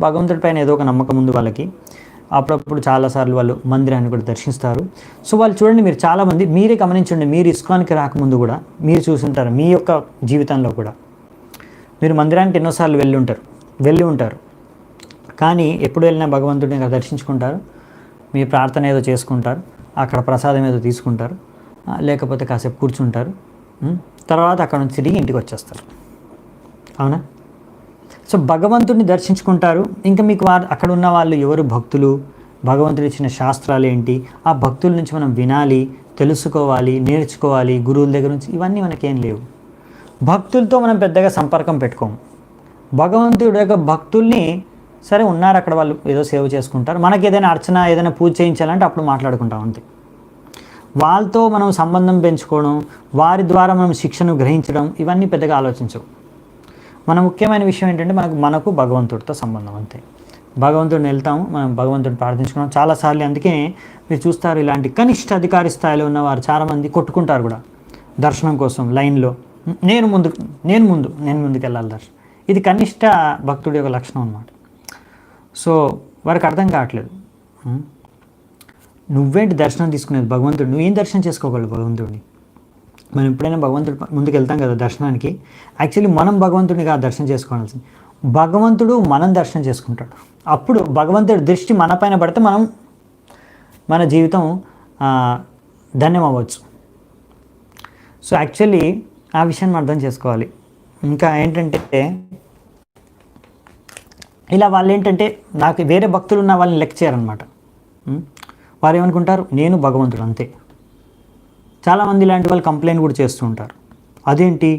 భగవంతుడి పైన ఏదో ఒక నమ్మకం ఉంది వాళ్ళకి. అప్పుడప్పుడు చాలాసార్లు వాళ్ళు మందిరాన్ని కూడా దర్శిస్తారు. సో వాళ్ళు చూడండి, మీరు చాలామంది మీరే గమనించండి, మీరు ఇస్కాన్కి రాకముందు కూడా మీరు చూసుంటారు, మీ యొక్క జీవితంలో కూడా మీరు మందిరానికి ఎన్నోసార్లు వెళ్ళి ఉంటారు. కానీ ఎప్పుడు వెళ్ళినా భగవంతుడిని దర్శించుకుంటారు, మీ ప్రార్థన ఏదో చేసుకుంటారు, అక్కడ ప్రసాదం ఏదో తీసుకుంటారు, లేకపోతే కాసేపు కూర్చుంటారు, తర్వాత అక్కడ నుంచి తిరిగి ఇంటికి వచ్చేస్తారు. అవునా? సో భగవంతుడిని దర్శించుకుంటారు. ఇంకా మీకు అక్కడ ఉన్న వాళ్ళు ఎవరు భక్తులు, భగవంతుడు ఇచ్చిన శాస్త్రాలు ఏంటి, ఆ భక్తుల నుంచి మనం వినాలి, తెలుసుకోవాలి, నేర్చుకోవాలి, గురువుల దగ్గర నుంచి, ఇవన్నీ మనకేం లేవు. భక్తులతో మనం పెద్దగా సంపర్కం పెట్టుకోము. భగవంతుడి యొక్క భక్తుల్ని సరే ఉన్నారు అక్కడ, వాళ్ళు ఏదో సేవ చేసుకుంటారు, మనకి ఏదైనా అర్చన, ఏదైనా పూజ చేయించాలంటే అప్పుడు మాట్లాడుకుంటాం అంతే. వాళ్ళతో మనం సంబంధం పెంచుకోవడం, వారి ద్వారా మనం శిక్షను గ్రహించడం, ఇవన్నీ పెద్దగా ఆలోచించవు. మన ముఖ్యమైన విషయం ఏంటంటే మనకు భగవంతుడితో సంబంధం అంతే. భగవంతుడిని వెళ్తాము, మనం భగవంతుడిని ప్రార్థించుకున్నాం చాలాసార్లు. అందుకే మీరు చూస్తారు, ఇలాంటి కనిష్ట అధికారి స్థాయిలో ఉన్నవారు చాలామంది కొట్టుకుంటారు కూడా దర్శనం కోసం లైన్లో. నేను ముందుకు వెళ్ళాలి దర్శనం. ఇది కనిష్ట భక్తుడి యొక్క లక్షణం అన్నమాట. సో వారికి అర్థం కావట్లేదు, నువ్వేంటి దర్శనం తీసుకునేది భగవంతుడు, నువ్వేం దర్శనం చేసుకోగలవు భగవంతుడిని. మనం ఎప్పుడైనా భగవంతుడి ముందుకు వెళ్తాం కదా దర్శనానికి, యాక్చువల్లీ మనం భగవంతుడిని కాదు దర్శనం చేసుకోవాల్సింది, భగవంతుడు మనం దర్శనం చేసుకుంటాడు. అప్పుడు భగవంతుడి దృష్టి మన పైన పడితే మన జీవితం ధన్యం అవ్వచ్చు. సో యాక్చువల్లీ ఆ విషయాన్ని అర్థం చేసుకోవాలి. ఇంకా ఏంటంటే ఇలా వాళ్ళు ఏంటంటే నాకు వేరే భక్తులు ఉన్న వాళ్ళని లెక్క చేయరనమాట. వారు ఏమనుకుంటారు, నేను భగవంతుడు అంతే. చాలామంది ఇలాంటి వాళ్ళు కంప్లైంట్ కూడా చేస్తూ ఉంటారు, అదేంటి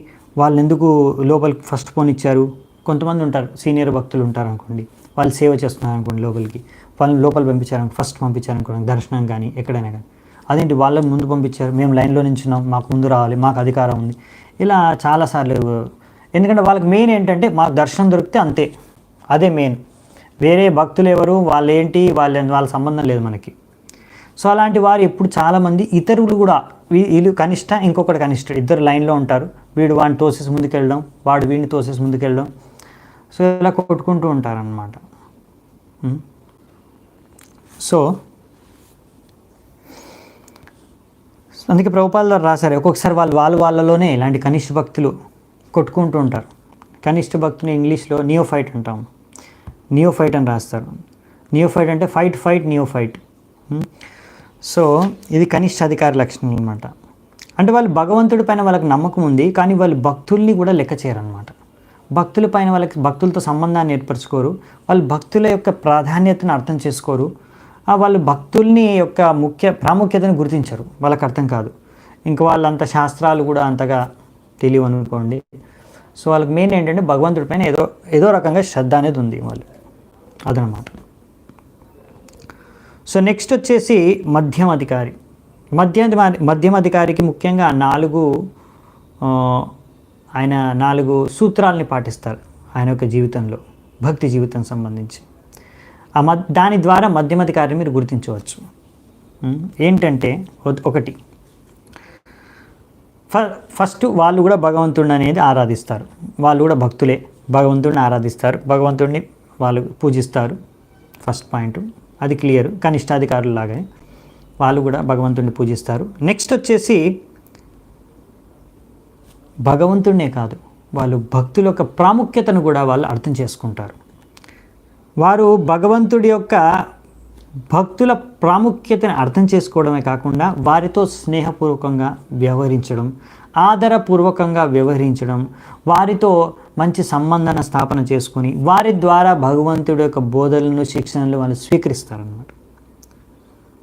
వాళ్ళు ఎందుకు లోపలికి ఫస్ట్ ఫోన్ ఇచ్చారు. కొంతమంది ఉంటారు, సీనియర్ భక్తులు ఉంటారు అనుకోండి, వాళ్ళు సేవ చేస్తున్నారు అనుకోండి, లోపలికి వాళ్ళని లోపల ఫస్ట్ పంపించారనుకోండి దర్శనం కానీ ఎక్కడైనా కానీ, అదేంటి వాళ్ళని ముందు పంపించారు, మేము లైన్లో నించున్నాం, మాకు ముందు రావాలి, మాకు అధికారం ఉంది. ఇలా చాలాసార్లు, ఎందుకంటే వాళ్ళకి మెయిన్ ఏంటంటే మాకు దర్శనం దొరికితే అంతే, అదే మెయిన్. వేరే భక్తులు ఎవరు, వాళ్ళు ఏంటి, వాళ్ళ సంబంధం లేదు మనకి. సో అలాంటి వారు ఎప్పుడు చాలామంది ఇతరులు కూడా వీళ్ళు కనిష్ట ఇంకొకటి కనిష్ట ఇద్దరు లైన్లో ఉంటారు. వీడు వాడిని తోసేసి ముందుకెళ్ళడం, వాడు వీడిని తోసేసి ముందుకెళ్ళడం. సో ఇలా కొట్టుకుంటూ ఉంటారనమాట. సో అందుకే ప్రభుపాదులు రాశారు, ఒక్కొక్కసారి వాళ్ళలోనే ఇలాంటి కనిష్ట భక్తులు కొట్టుకుంటూ ఉంటారు. కనిష్ట భక్తుని ఇంగ్లీష్లో నియోఫైట్ అంటాం. నియోఫైట్ అని రాస్తారు. నియోఫైట్ అంటే ఫైట్ నియోఫైట్. సో ఇది కనిష్ట అధికారి లక్షణం అనమాట. అంటే వాళ్ళు భగవంతుడి పైన వాళ్ళకి నమ్మకం ఉంది, కానీ వాళ్ళు భక్తుల్ని కూడా లెక్క చేయరనమాట. భక్తుల పైన భక్తులతో సంబంధాన్ని ఏర్పరచుకోరు. వాళ్ళు భక్తుల యొక్క ప్రాధాన్యతను అర్థం చేసుకోరు. వాళ్ళు భక్తుల్ని యొక్క ప్రాముఖ్యతను గుర్తించరు. వాళ్ళకి అర్థం కాదు. ఇంకా వాళ్ళంత శాస్త్రాలు కూడా అంతగా తెలియవు అనుకోండి. సో వాళ్ళకి మెయిన్ ఏంటంటే భగవంతుడి పైన ఏదో రకంగా శ్రద్ధ అనేది ఉంది వాళ్ళు, అదనమాట. సో నెక్స్ట్ వచ్చేసి మధ్యమ అధికారి. మధ్యమ అధికారికి ముఖ్యంగా ఆయన 4 సూత్రాలని పాటిస్తారు ఆయన యొక్క జీవితంలో, భక్తి జీవితం సంబంధించి. దాని ద్వారా మధ్యమాధికారిని మీరు గుర్తించవచ్చు. ఏంటంటే ఒకటి, ఫస్ట్ వాళ్ళు కూడా భగవంతుడిని అనేది ఆరాధిస్తారు. వాళ్ళు కూడా భక్తులే, భగవంతుడిని ఆరాధిస్తారు, భగవంతుడిని వాళ్ళు పూజిస్తారు. ఫస్ట్ పాయింట్ అది క్లియర్. కనిష్టాధికారులాగా వాళ్ళు కూడా భగవంతుడిని పూజిస్తారు. నెక్స్ట్ వచ్చేసి భగవంతుడినే కాదు, వాళ్ళు భక్తుల యొక్క ప్రాముఖ్యతను కూడా వాళ్ళు అర్థం చేసుకుంటారు. వారు భగవంతుడి యొక్క భక్తుల ప్రాముఖ్యతను అర్థం చేసుకోవడమే కాకుండా వారితో స్నేహపూర్వకంగా వ్యవహరించడం, ఆదరపూర్వకంగా వ్యవహరించడం, వారితో మంచి సంబంధాన్ని స్థాపన చేసుకొని వారి ద్వారా భగవంతుడి యొక్క బోధనలను శిక్షణలు వాళ్ళు స్వీకరిస్తారన్నమాట.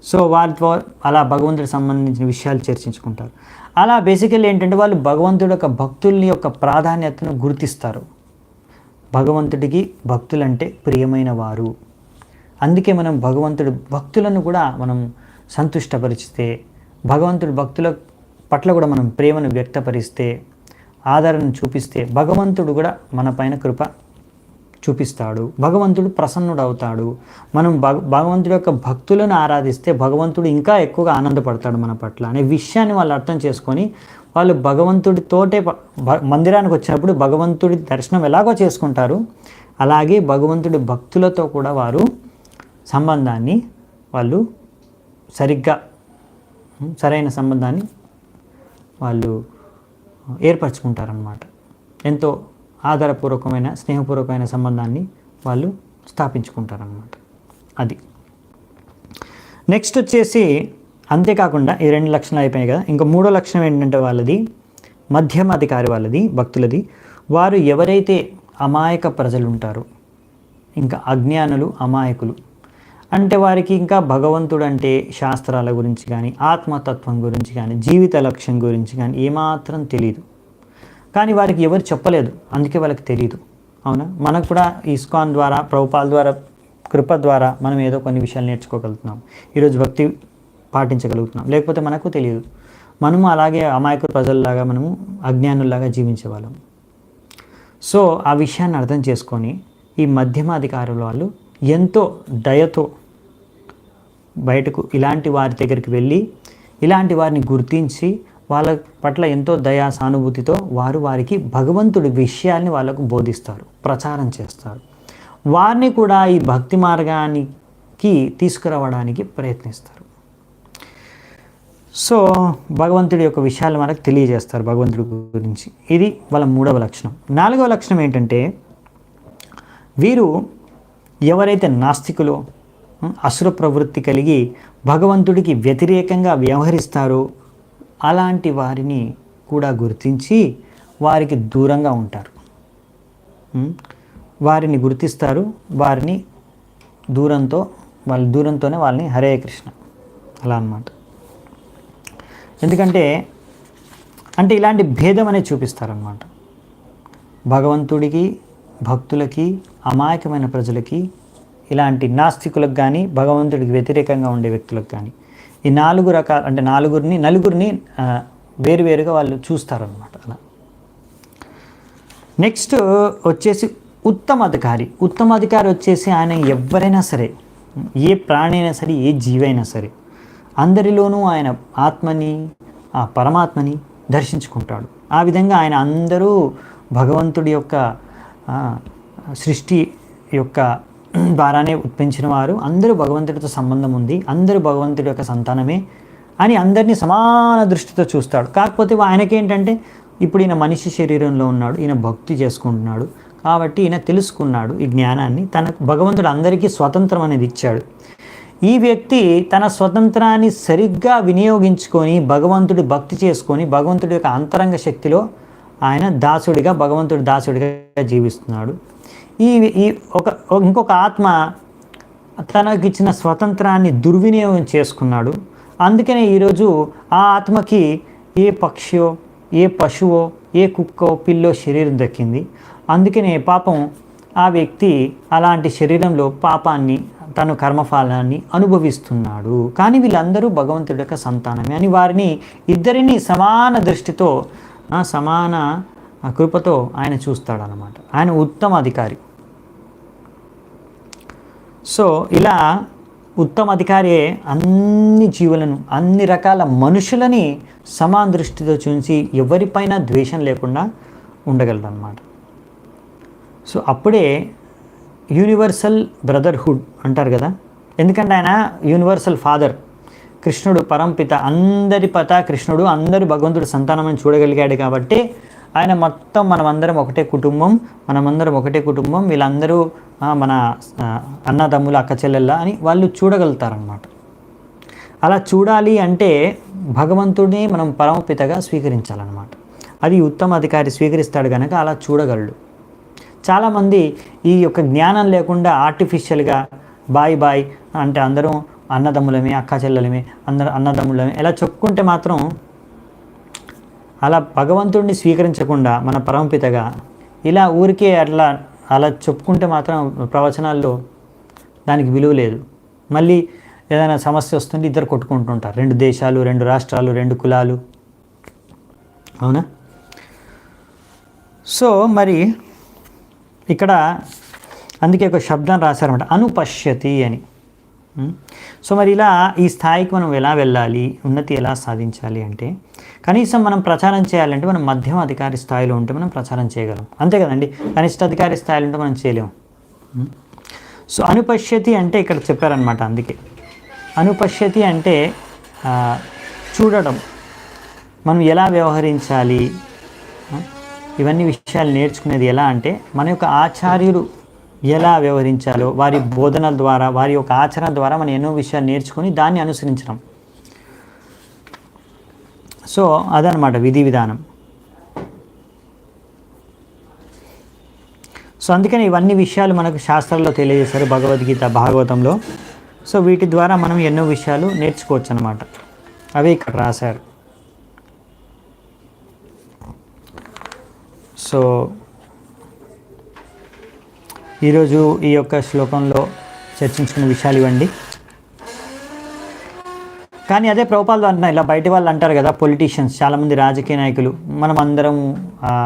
సో వారితో అలా భగవంతుడికి సంబంధించిన విషయాలు చర్చించుకుంటారు. అలా బేసికల్లీ ఏంటంటే వాళ్ళు భగవంతుడి యొక్క భక్తుల్ని యొక్క ప్రాధాన్యతను గుర్తిస్తారు. భగవంతుడికి భక్తులంటే ప్రియమైన వారు. అందుకే మనం భగవంతుడి భక్తులను కూడా మనం సంతుష్టపరిస్తే, భగవంతుడి భక్తుల పట్ల కూడా మనం ప్రేమను వ్యక్తపరిస్తే, ఆదరణను చూపిస్తే భగవంతుడు కూడా మన పైన కృప చూపిస్తాడు. భగవంతుడు ప్రసన్నుడు అవుతాడు. మనం భగవంతుడి యొక్క భక్తులను ఆరాధిస్తే భగవంతుడు ఇంకా ఎక్కువగా ఆనందపడతాడు మన పట్ల అనే విషయాన్ని వాళ్ళు అర్థం చేసుకొని వాళ్ళు భగవంతుడితోటే మందిరానికి వచ్చినప్పుడు భగవంతుడి దర్శనం ఎలాగో చేసుకుంటారు, అలాగే భగవంతుడి భక్తులతో కూడా వారు సంబంధాన్ని వాళ్ళు సరైన సంబంధాన్ని వాళ్ళు ఏర్పరచుకుంటారన్నమాట. ఎంతో ఆధారపూర్వకమైన స్నేహపూర్వకమైన సంబంధాన్ని వాళ్ళు స్థాపించుకుంటారన్నమాట. అది నెక్స్ట్ వచ్చేసి అంతేకాకుండా ఈ 2 లక్షణాలు అయిపోయాయి కదా. ఇంకా 3వ లక్షణం ఏంటంటే వాళ్ళది మధ్యమ అధికారి, వాళ్ళది భక్తులది. వారు ఎవరైతే అమాయక ప్రజలు ఉంటారో, ఇంకా అజ్ఞానులు, అమాయకులు అంటే వారికి ఇంకా భగవంతుడు అంటే శాస్త్రాల గురించి కానీ, ఆత్మతత్వం గురించి కానీ, జీవిత లక్ష్యం గురించి కానీ ఏమాత్రం తెలియదు. కానీ వారికి ఎవరు చెప్పలేదు, అందుకే వాళ్ళకి తెలియదు. అవునా? మనకు కూడా ఇస్కాన్ ద్వారా, ప్రభుపాల ద్వారా, కృప ద్వారా మనం ఏదో కొన్ని విషయాలు నేర్చుకోగలుగుతున్నాం. ఈరోజు భక్తి పాటించగలుగుతున్నాం. లేకపోతే మనకు తెలియదు. మనము అలాగే అమాయక ప్రజల్లాగా, మనము అజ్ఞానుల్లాగా జీవించేవాళ్ళం. సో ఆ విషయాన్ని అర్థం చేసుకొని ఈ మధ్యమ అధికారుల వాళ్ళు ఎంతో దయతో బయటకు ఇలాంటి వారి దగ్గరికి వెళ్ళి ఇలాంటి వారిని గుర్తించి వాళ్ళ పట్ల ఎంతో దయా సానుభూతితో వారికి భగవంతుడి విషయాల్ని వాళ్ళకు బోధిస్తారు, ప్రచారం చేస్తారు. వారిని కూడా ఈ భక్తి మార్గానికి తీసుకురావడానికి ప్రయత్నిస్తారు. సో భగవంతుడి యొక్క విషయాలు మనకు తెలియజేస్తారు, భగవంతుడి గురించి. ఇది వాళ్ళ 3వ లక్షణం. 4వ లక్షణం ఏంటంటే వీరు ఎవరైతే నాస్తికులో అసుర ప్రవృత్తి కలిగి భగవంతుడికి వ్యతిరేకంగా వ్యవహరిస్తారో అలాంటి వారిని కూడా గుర్తించి వారికి దూరంగా ఉంటారు. వారిని గుర్తిస్తారు, వారిని దూరంతోనే వాళ్ళని హరే కృష్ణ అలా అన్నమాట. ఎందుకంటే ఇలాంటి భేదం అనేది చూపిస్తారన్నమాట. భగవంతుడికి, భక్తులకి, అమాయకమైన ప్రజలకి, ఇలాంటి నాస్తికులకు కానీ, భగవంతుడికి వ్యతిరేకంగా ఉండే వ్యక్తులకు కానీ, ఈ 4 రకాల అంటే నలుగురిని వేరువేరుగా వాళ్ళు చూస్తారన్నమాట. అలా నెక్స్ట్ వచ్చేసి ఉత్తమ అధికారి వచ్చేసి ఆయన ఎవరైనా సరే, ఏ ప్రాణి అయినా సరే, ఏ జీవైనా సరే, అందరిలోనూ ఆయన ఆత్మని, ఆ పరమాత్మని దర్శించుకుంటాడు. ఆ విధంగా ఆయన అందరూ భగవంతుడి యొక్క సృష్టి యొక్క ద్వారానే ఉత్పన్నించిన వారు, అందరూ భగవంతుడితో సంబంధం ఉంది, అందరూ భగవంతుడి యొక్క సంతానమే అని అందరినీ సమాన దృష్టితో చూస్తాడు. కాకపోతే ఆయనకేంటంటే ఇప్పుడు ఈయన మనిషి శరీరంలో ఉన్నాడు, ఈయన భక్తి చేసుకుంటున్నాడు కాబట్టి ఈయన తెలుసుకున్నాడు ఈ జ్ఞానాన్ని. భగవంతుడు అందరికీ స్వతంత్రం అనేది ఇచ్చాడు. ఈ వ్యక్తి తన స్వతంత్రాన్ని సరిగ్గా వినియోగించుకొని భగవంతుడి భక్తి చేసుకొని భగవంతుడి యొక్క అంతరంగ శక్తిలో ఆయన దాసుడిగా, భగవంతుడి దాసుడిగా జీవిస్తున్నాడు. ఇంకొక ఆత్మ తనకిచ్చిన స్వతంత్రాన్ని దుర్వినియోగం చేసుకున్నాడు. అందుకనే ఈరోజు ఆ ఆత్మకి ఏ పక్షియో, ఏ పశువో, ఏ కుక్కో, పిల్లో శరీరం దక్కింది. అందుకనే పాపం ఆ వ్యక్తి అలాంటి శరీరంలో పాపాన్ని, తను కర్మఫలాన్ని అనుభవిస్తున్నాడు. కానీ వీళ్ళందరూ భగవంతుడి యొక్క సంతానమే అని వారిని ఇద్దరిని సమాన దృష్టితో, సమాన కృపతో ఆయన చూస్తాడనమాట. ఆయన ఉత్తమ అధికారి. సో ఇలా ఉత్తమ అధికారియే అన్ని జీవులను, అన్ని రకాల మనుషులని సమాన దృష్టితో చూసి ఎవరిపైన ద్వేషం లేకుండా ఉండగలరు అన్నమాట. సో అప్పుడే యూనివర్సల్ బ్రదర్హుడ్ అంటారు కదా. ఎందుకంటే ఆయన యూనివర్సల్ ఫాదర్, కృష్ణుడు పరంపిత, అందరి పత కృష్ణుడు, అందరూ భగవంతుడు సంతానమని చూడగలిగాడు కాబట్టి ఆయన మొత్తం మనమందరం ఒకటే కుటుంబం, వీళ్ళందరూ మన అన్నదమ్ముల, అక్క చెల్లెళ్ళ అని వాళ్ళు చూడగలుగుతారనమాట. అలా చూడాలి అంటే భగవంతుడిని మనం పరమపితగా స్వీకరించాలన్నమాట. అది ఉత్తమ అధికారి స్వీకరిస్తాడు కనుక అలా చూడగలడు. చాలామంది ఈ యొక్క జ్ఞానం లేకుండా ఆర్టిఫిషియల్గా బాయ్ అంటే అందరం అన్నదమ్ములమే, అక్క చెల్లెలమే, అందరూ అన్నదమ్ములమే ఇలా చెప్పుకుంటే మాత్రం, అలా భగవంతుడిని స్వీకరించకుండా మన పరమపితగా ఇలా ఊరికే అలా చెప్పుకుంటే మాత్రం ప్రవచనాల్లో దానికి విలువ లేదు. మళ్ళీ ఏదైనా సమస్య వస్తుంటే ఇద్దరు కొట్టుకుంటుంటారు, 2 దేశాలు, 2 రాష్ట్రాలు, 2 కులాలు. అవునా? సో మరి ఇక్కడ అందుకే ఒక శబ్దం రాశారన్నమాట, అనుపశ్యతి అని. సో మరి ఇలా ఈ స్థాయికి మనం ఎలా వెళ్ళాలి, ఉన్నతి ఎలా సాధించాలి అంటే కనీసం మనం ప్రచారం చేయాలంటే మనం మధ్యమ అధికారి స్థాయిలో ఉంటే మనం ప్రచారం చేయగలం, అంతే కదండి. కనిష్ట అధికారి స్థాయిలో ఉంటే మనం చేయలేము. సో అనుపశ్యతి అంటే ఇక్కడ చెప్పారనమాట. అందుకే అనుపశ్యతి అంటే చూడడం, మనం ఎలా వ్యవహరించాలి, ఇవన్నీ విషయాలు నేర్చుకునేది ఎలా అంటే మన యొక్క ఆచార్యులు ఎలా వ్యవహరించాలో వారి బోధనల ద్వారా, వారి యొక్క ఆచరణ ద్వారా మనం ఎన్నో విషయాలు నేర్చుకొని దాన్ని అనుసరించడం. సో అదనమాట విధి విధానం. సో అందుకని ఇవన్నీ విషయాలు మనకు శాస్త్రాల్లో తెలియజేశారు, భగవద్గీత, భాగవతంలో. సో వీటి ద్వారా మనం ఎన్నో విషయాలు నేర్చుకోవచ్చు అన్నమాట. అవి ఇక్కడ రాశారు. సో ఈరోజు ఈ యొక్క శ్లోకంలో చర్చించుకున్న విషయాలు ఇవ్వండి. కానీ అదే ప్రభుపాదులు అంటున్నారు, ఇలా బయట వాళ్ళు అంటారు కదా, పొలిటీషియన్స్, చాలామంది రాజకీయ నాయకులు, మనం అందరం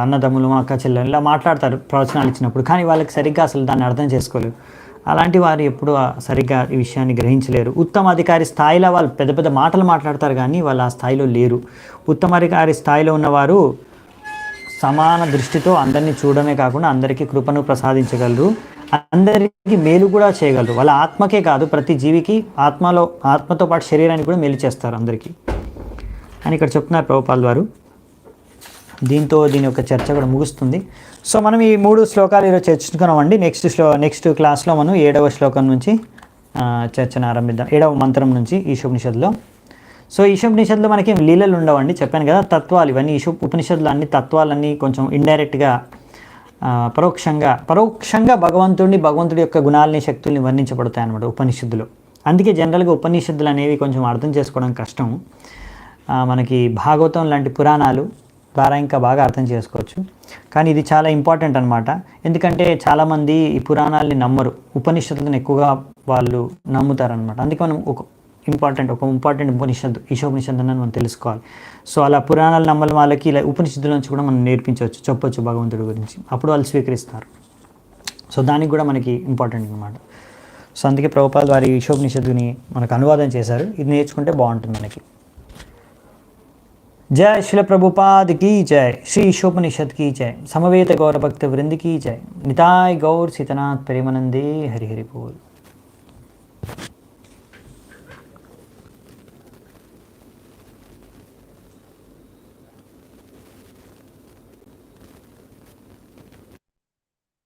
అన్నదమ్ములు, అక్క చెల్లెలు ఇలా మాట్లాడతారు ప్రవచనాలు ఇచ్చినప్పుడు. కానీ వాళ్ళకి సరిగ్గా అసలు దాన్ని అర్థం చేసుకోలేరు. అలాంటి వారు ఎప్పుడు సరిగ్గా ఈ విషయాన్ని గ్రహించలేరు. ఉత్తమ అధికారి స్థాయిలో వాళ్ళు పెద్ద పెద్ద మాటలు మాట్లాడతారు కానీ వాళ్ళు ఆ స్థాయిలో లేరు. ఉత్తమ అధికారి స్థాయిలో ఉన్నవారు సమాన దృష్టితో అందరినీ చూడడమే కాకుండా అందరికీ కృపను ప్రసాదించగలరు, అందరికీ మేలు కూడా చేయగలరు. వాళ్ళ ఆత్మకే కాదు, ప్రతి జీవికి ఆత్మతో పాటు శరీరానికి కూడా మేలు చేస్తారు అందరికీ అని ఇక్కడ చెప్తున్నారు ప్రభుపాల్ వారు. దీంతో దీని యొక్క చర్చ కూడా ముగుస్తుంది. సో మనం ఈ 3 శ్లోకాలు ఈరోజు చర్చించుకున్నామండి. నెక్స్ట్ క్లాస్లో మనం 7వ శ్లోకం నుంచి చర్చను ఆరంభిద్దాం, 7వ మంత్రం నుంచి ఈశోపనిషత్తులో. సో ఈశోపనిషత్తులో మనకి లీలలు ఉండవండి, చెప్పాను కదా, తత్వాలు. ఇవన్నీ ఉపనిషత్తులు అన్ని తత్వాలన్నీ కొంచెం ఇండైరెక్ట్గా, పరోక్షంగా భగవంతుడి యొక్క గుణాలని, శక్తుల్ని వర్ణించబడతాయి అన్నమాట ఉపనిషత్తులు. అందుకే జనరల్గా ఉపనిషత్తులు అనేవి కొంచెం అర్థం చేసుకోవడం కష్టం. మనకి భాగవతం లాంటి పురాణాలు ద్వారా ఇంకా బాగా అర్థం చేసుకోవచ్చు. కానీ ఇది చాలా ఇంపార్టెంట్ అనమాట. ఎందుకంటే చాలామంది ఈ పురాణాలని నమ్మరు, ఉపనిషత్తులను ఎక్కువగా వాళ్ళు నమ్ముతారనమాట. అందుకే మనం ఒక ఇంపార్టెంట్ ఉపనిషత్తు, ఈశోపనిషత్తు అని మనం తెలుసుకోవాలి. సో అలా పురాణాలు నమ్మల వాళ్ళకి ఇలా ఉపనిషత్తుల నుంచి కూడా మనం నేర్పించవచ్చు, చెప్పొచ్చు భగవంతుడి గురించి, అప్పుడు వాళ్ళు స్వీకరిస్తారు. సో దానికి కూడా మనకి ఇంపార్టెంట్ అనమాట. సో అందుకే ప్రభుపాద్ వారి ఈశోపనిషత్తుని మనకు అనువాదం చేశారు. ఇది నేర్చుకుంటే బాగుంటుంది మనకి. जय शिल प्रभुपाद की जय, श्री ईशोपनिषद की जय, समवेत गौर भक्त वृंद की जय, निताय गौर सीतनाथ प्रेमानंदे हरि हरि बोल.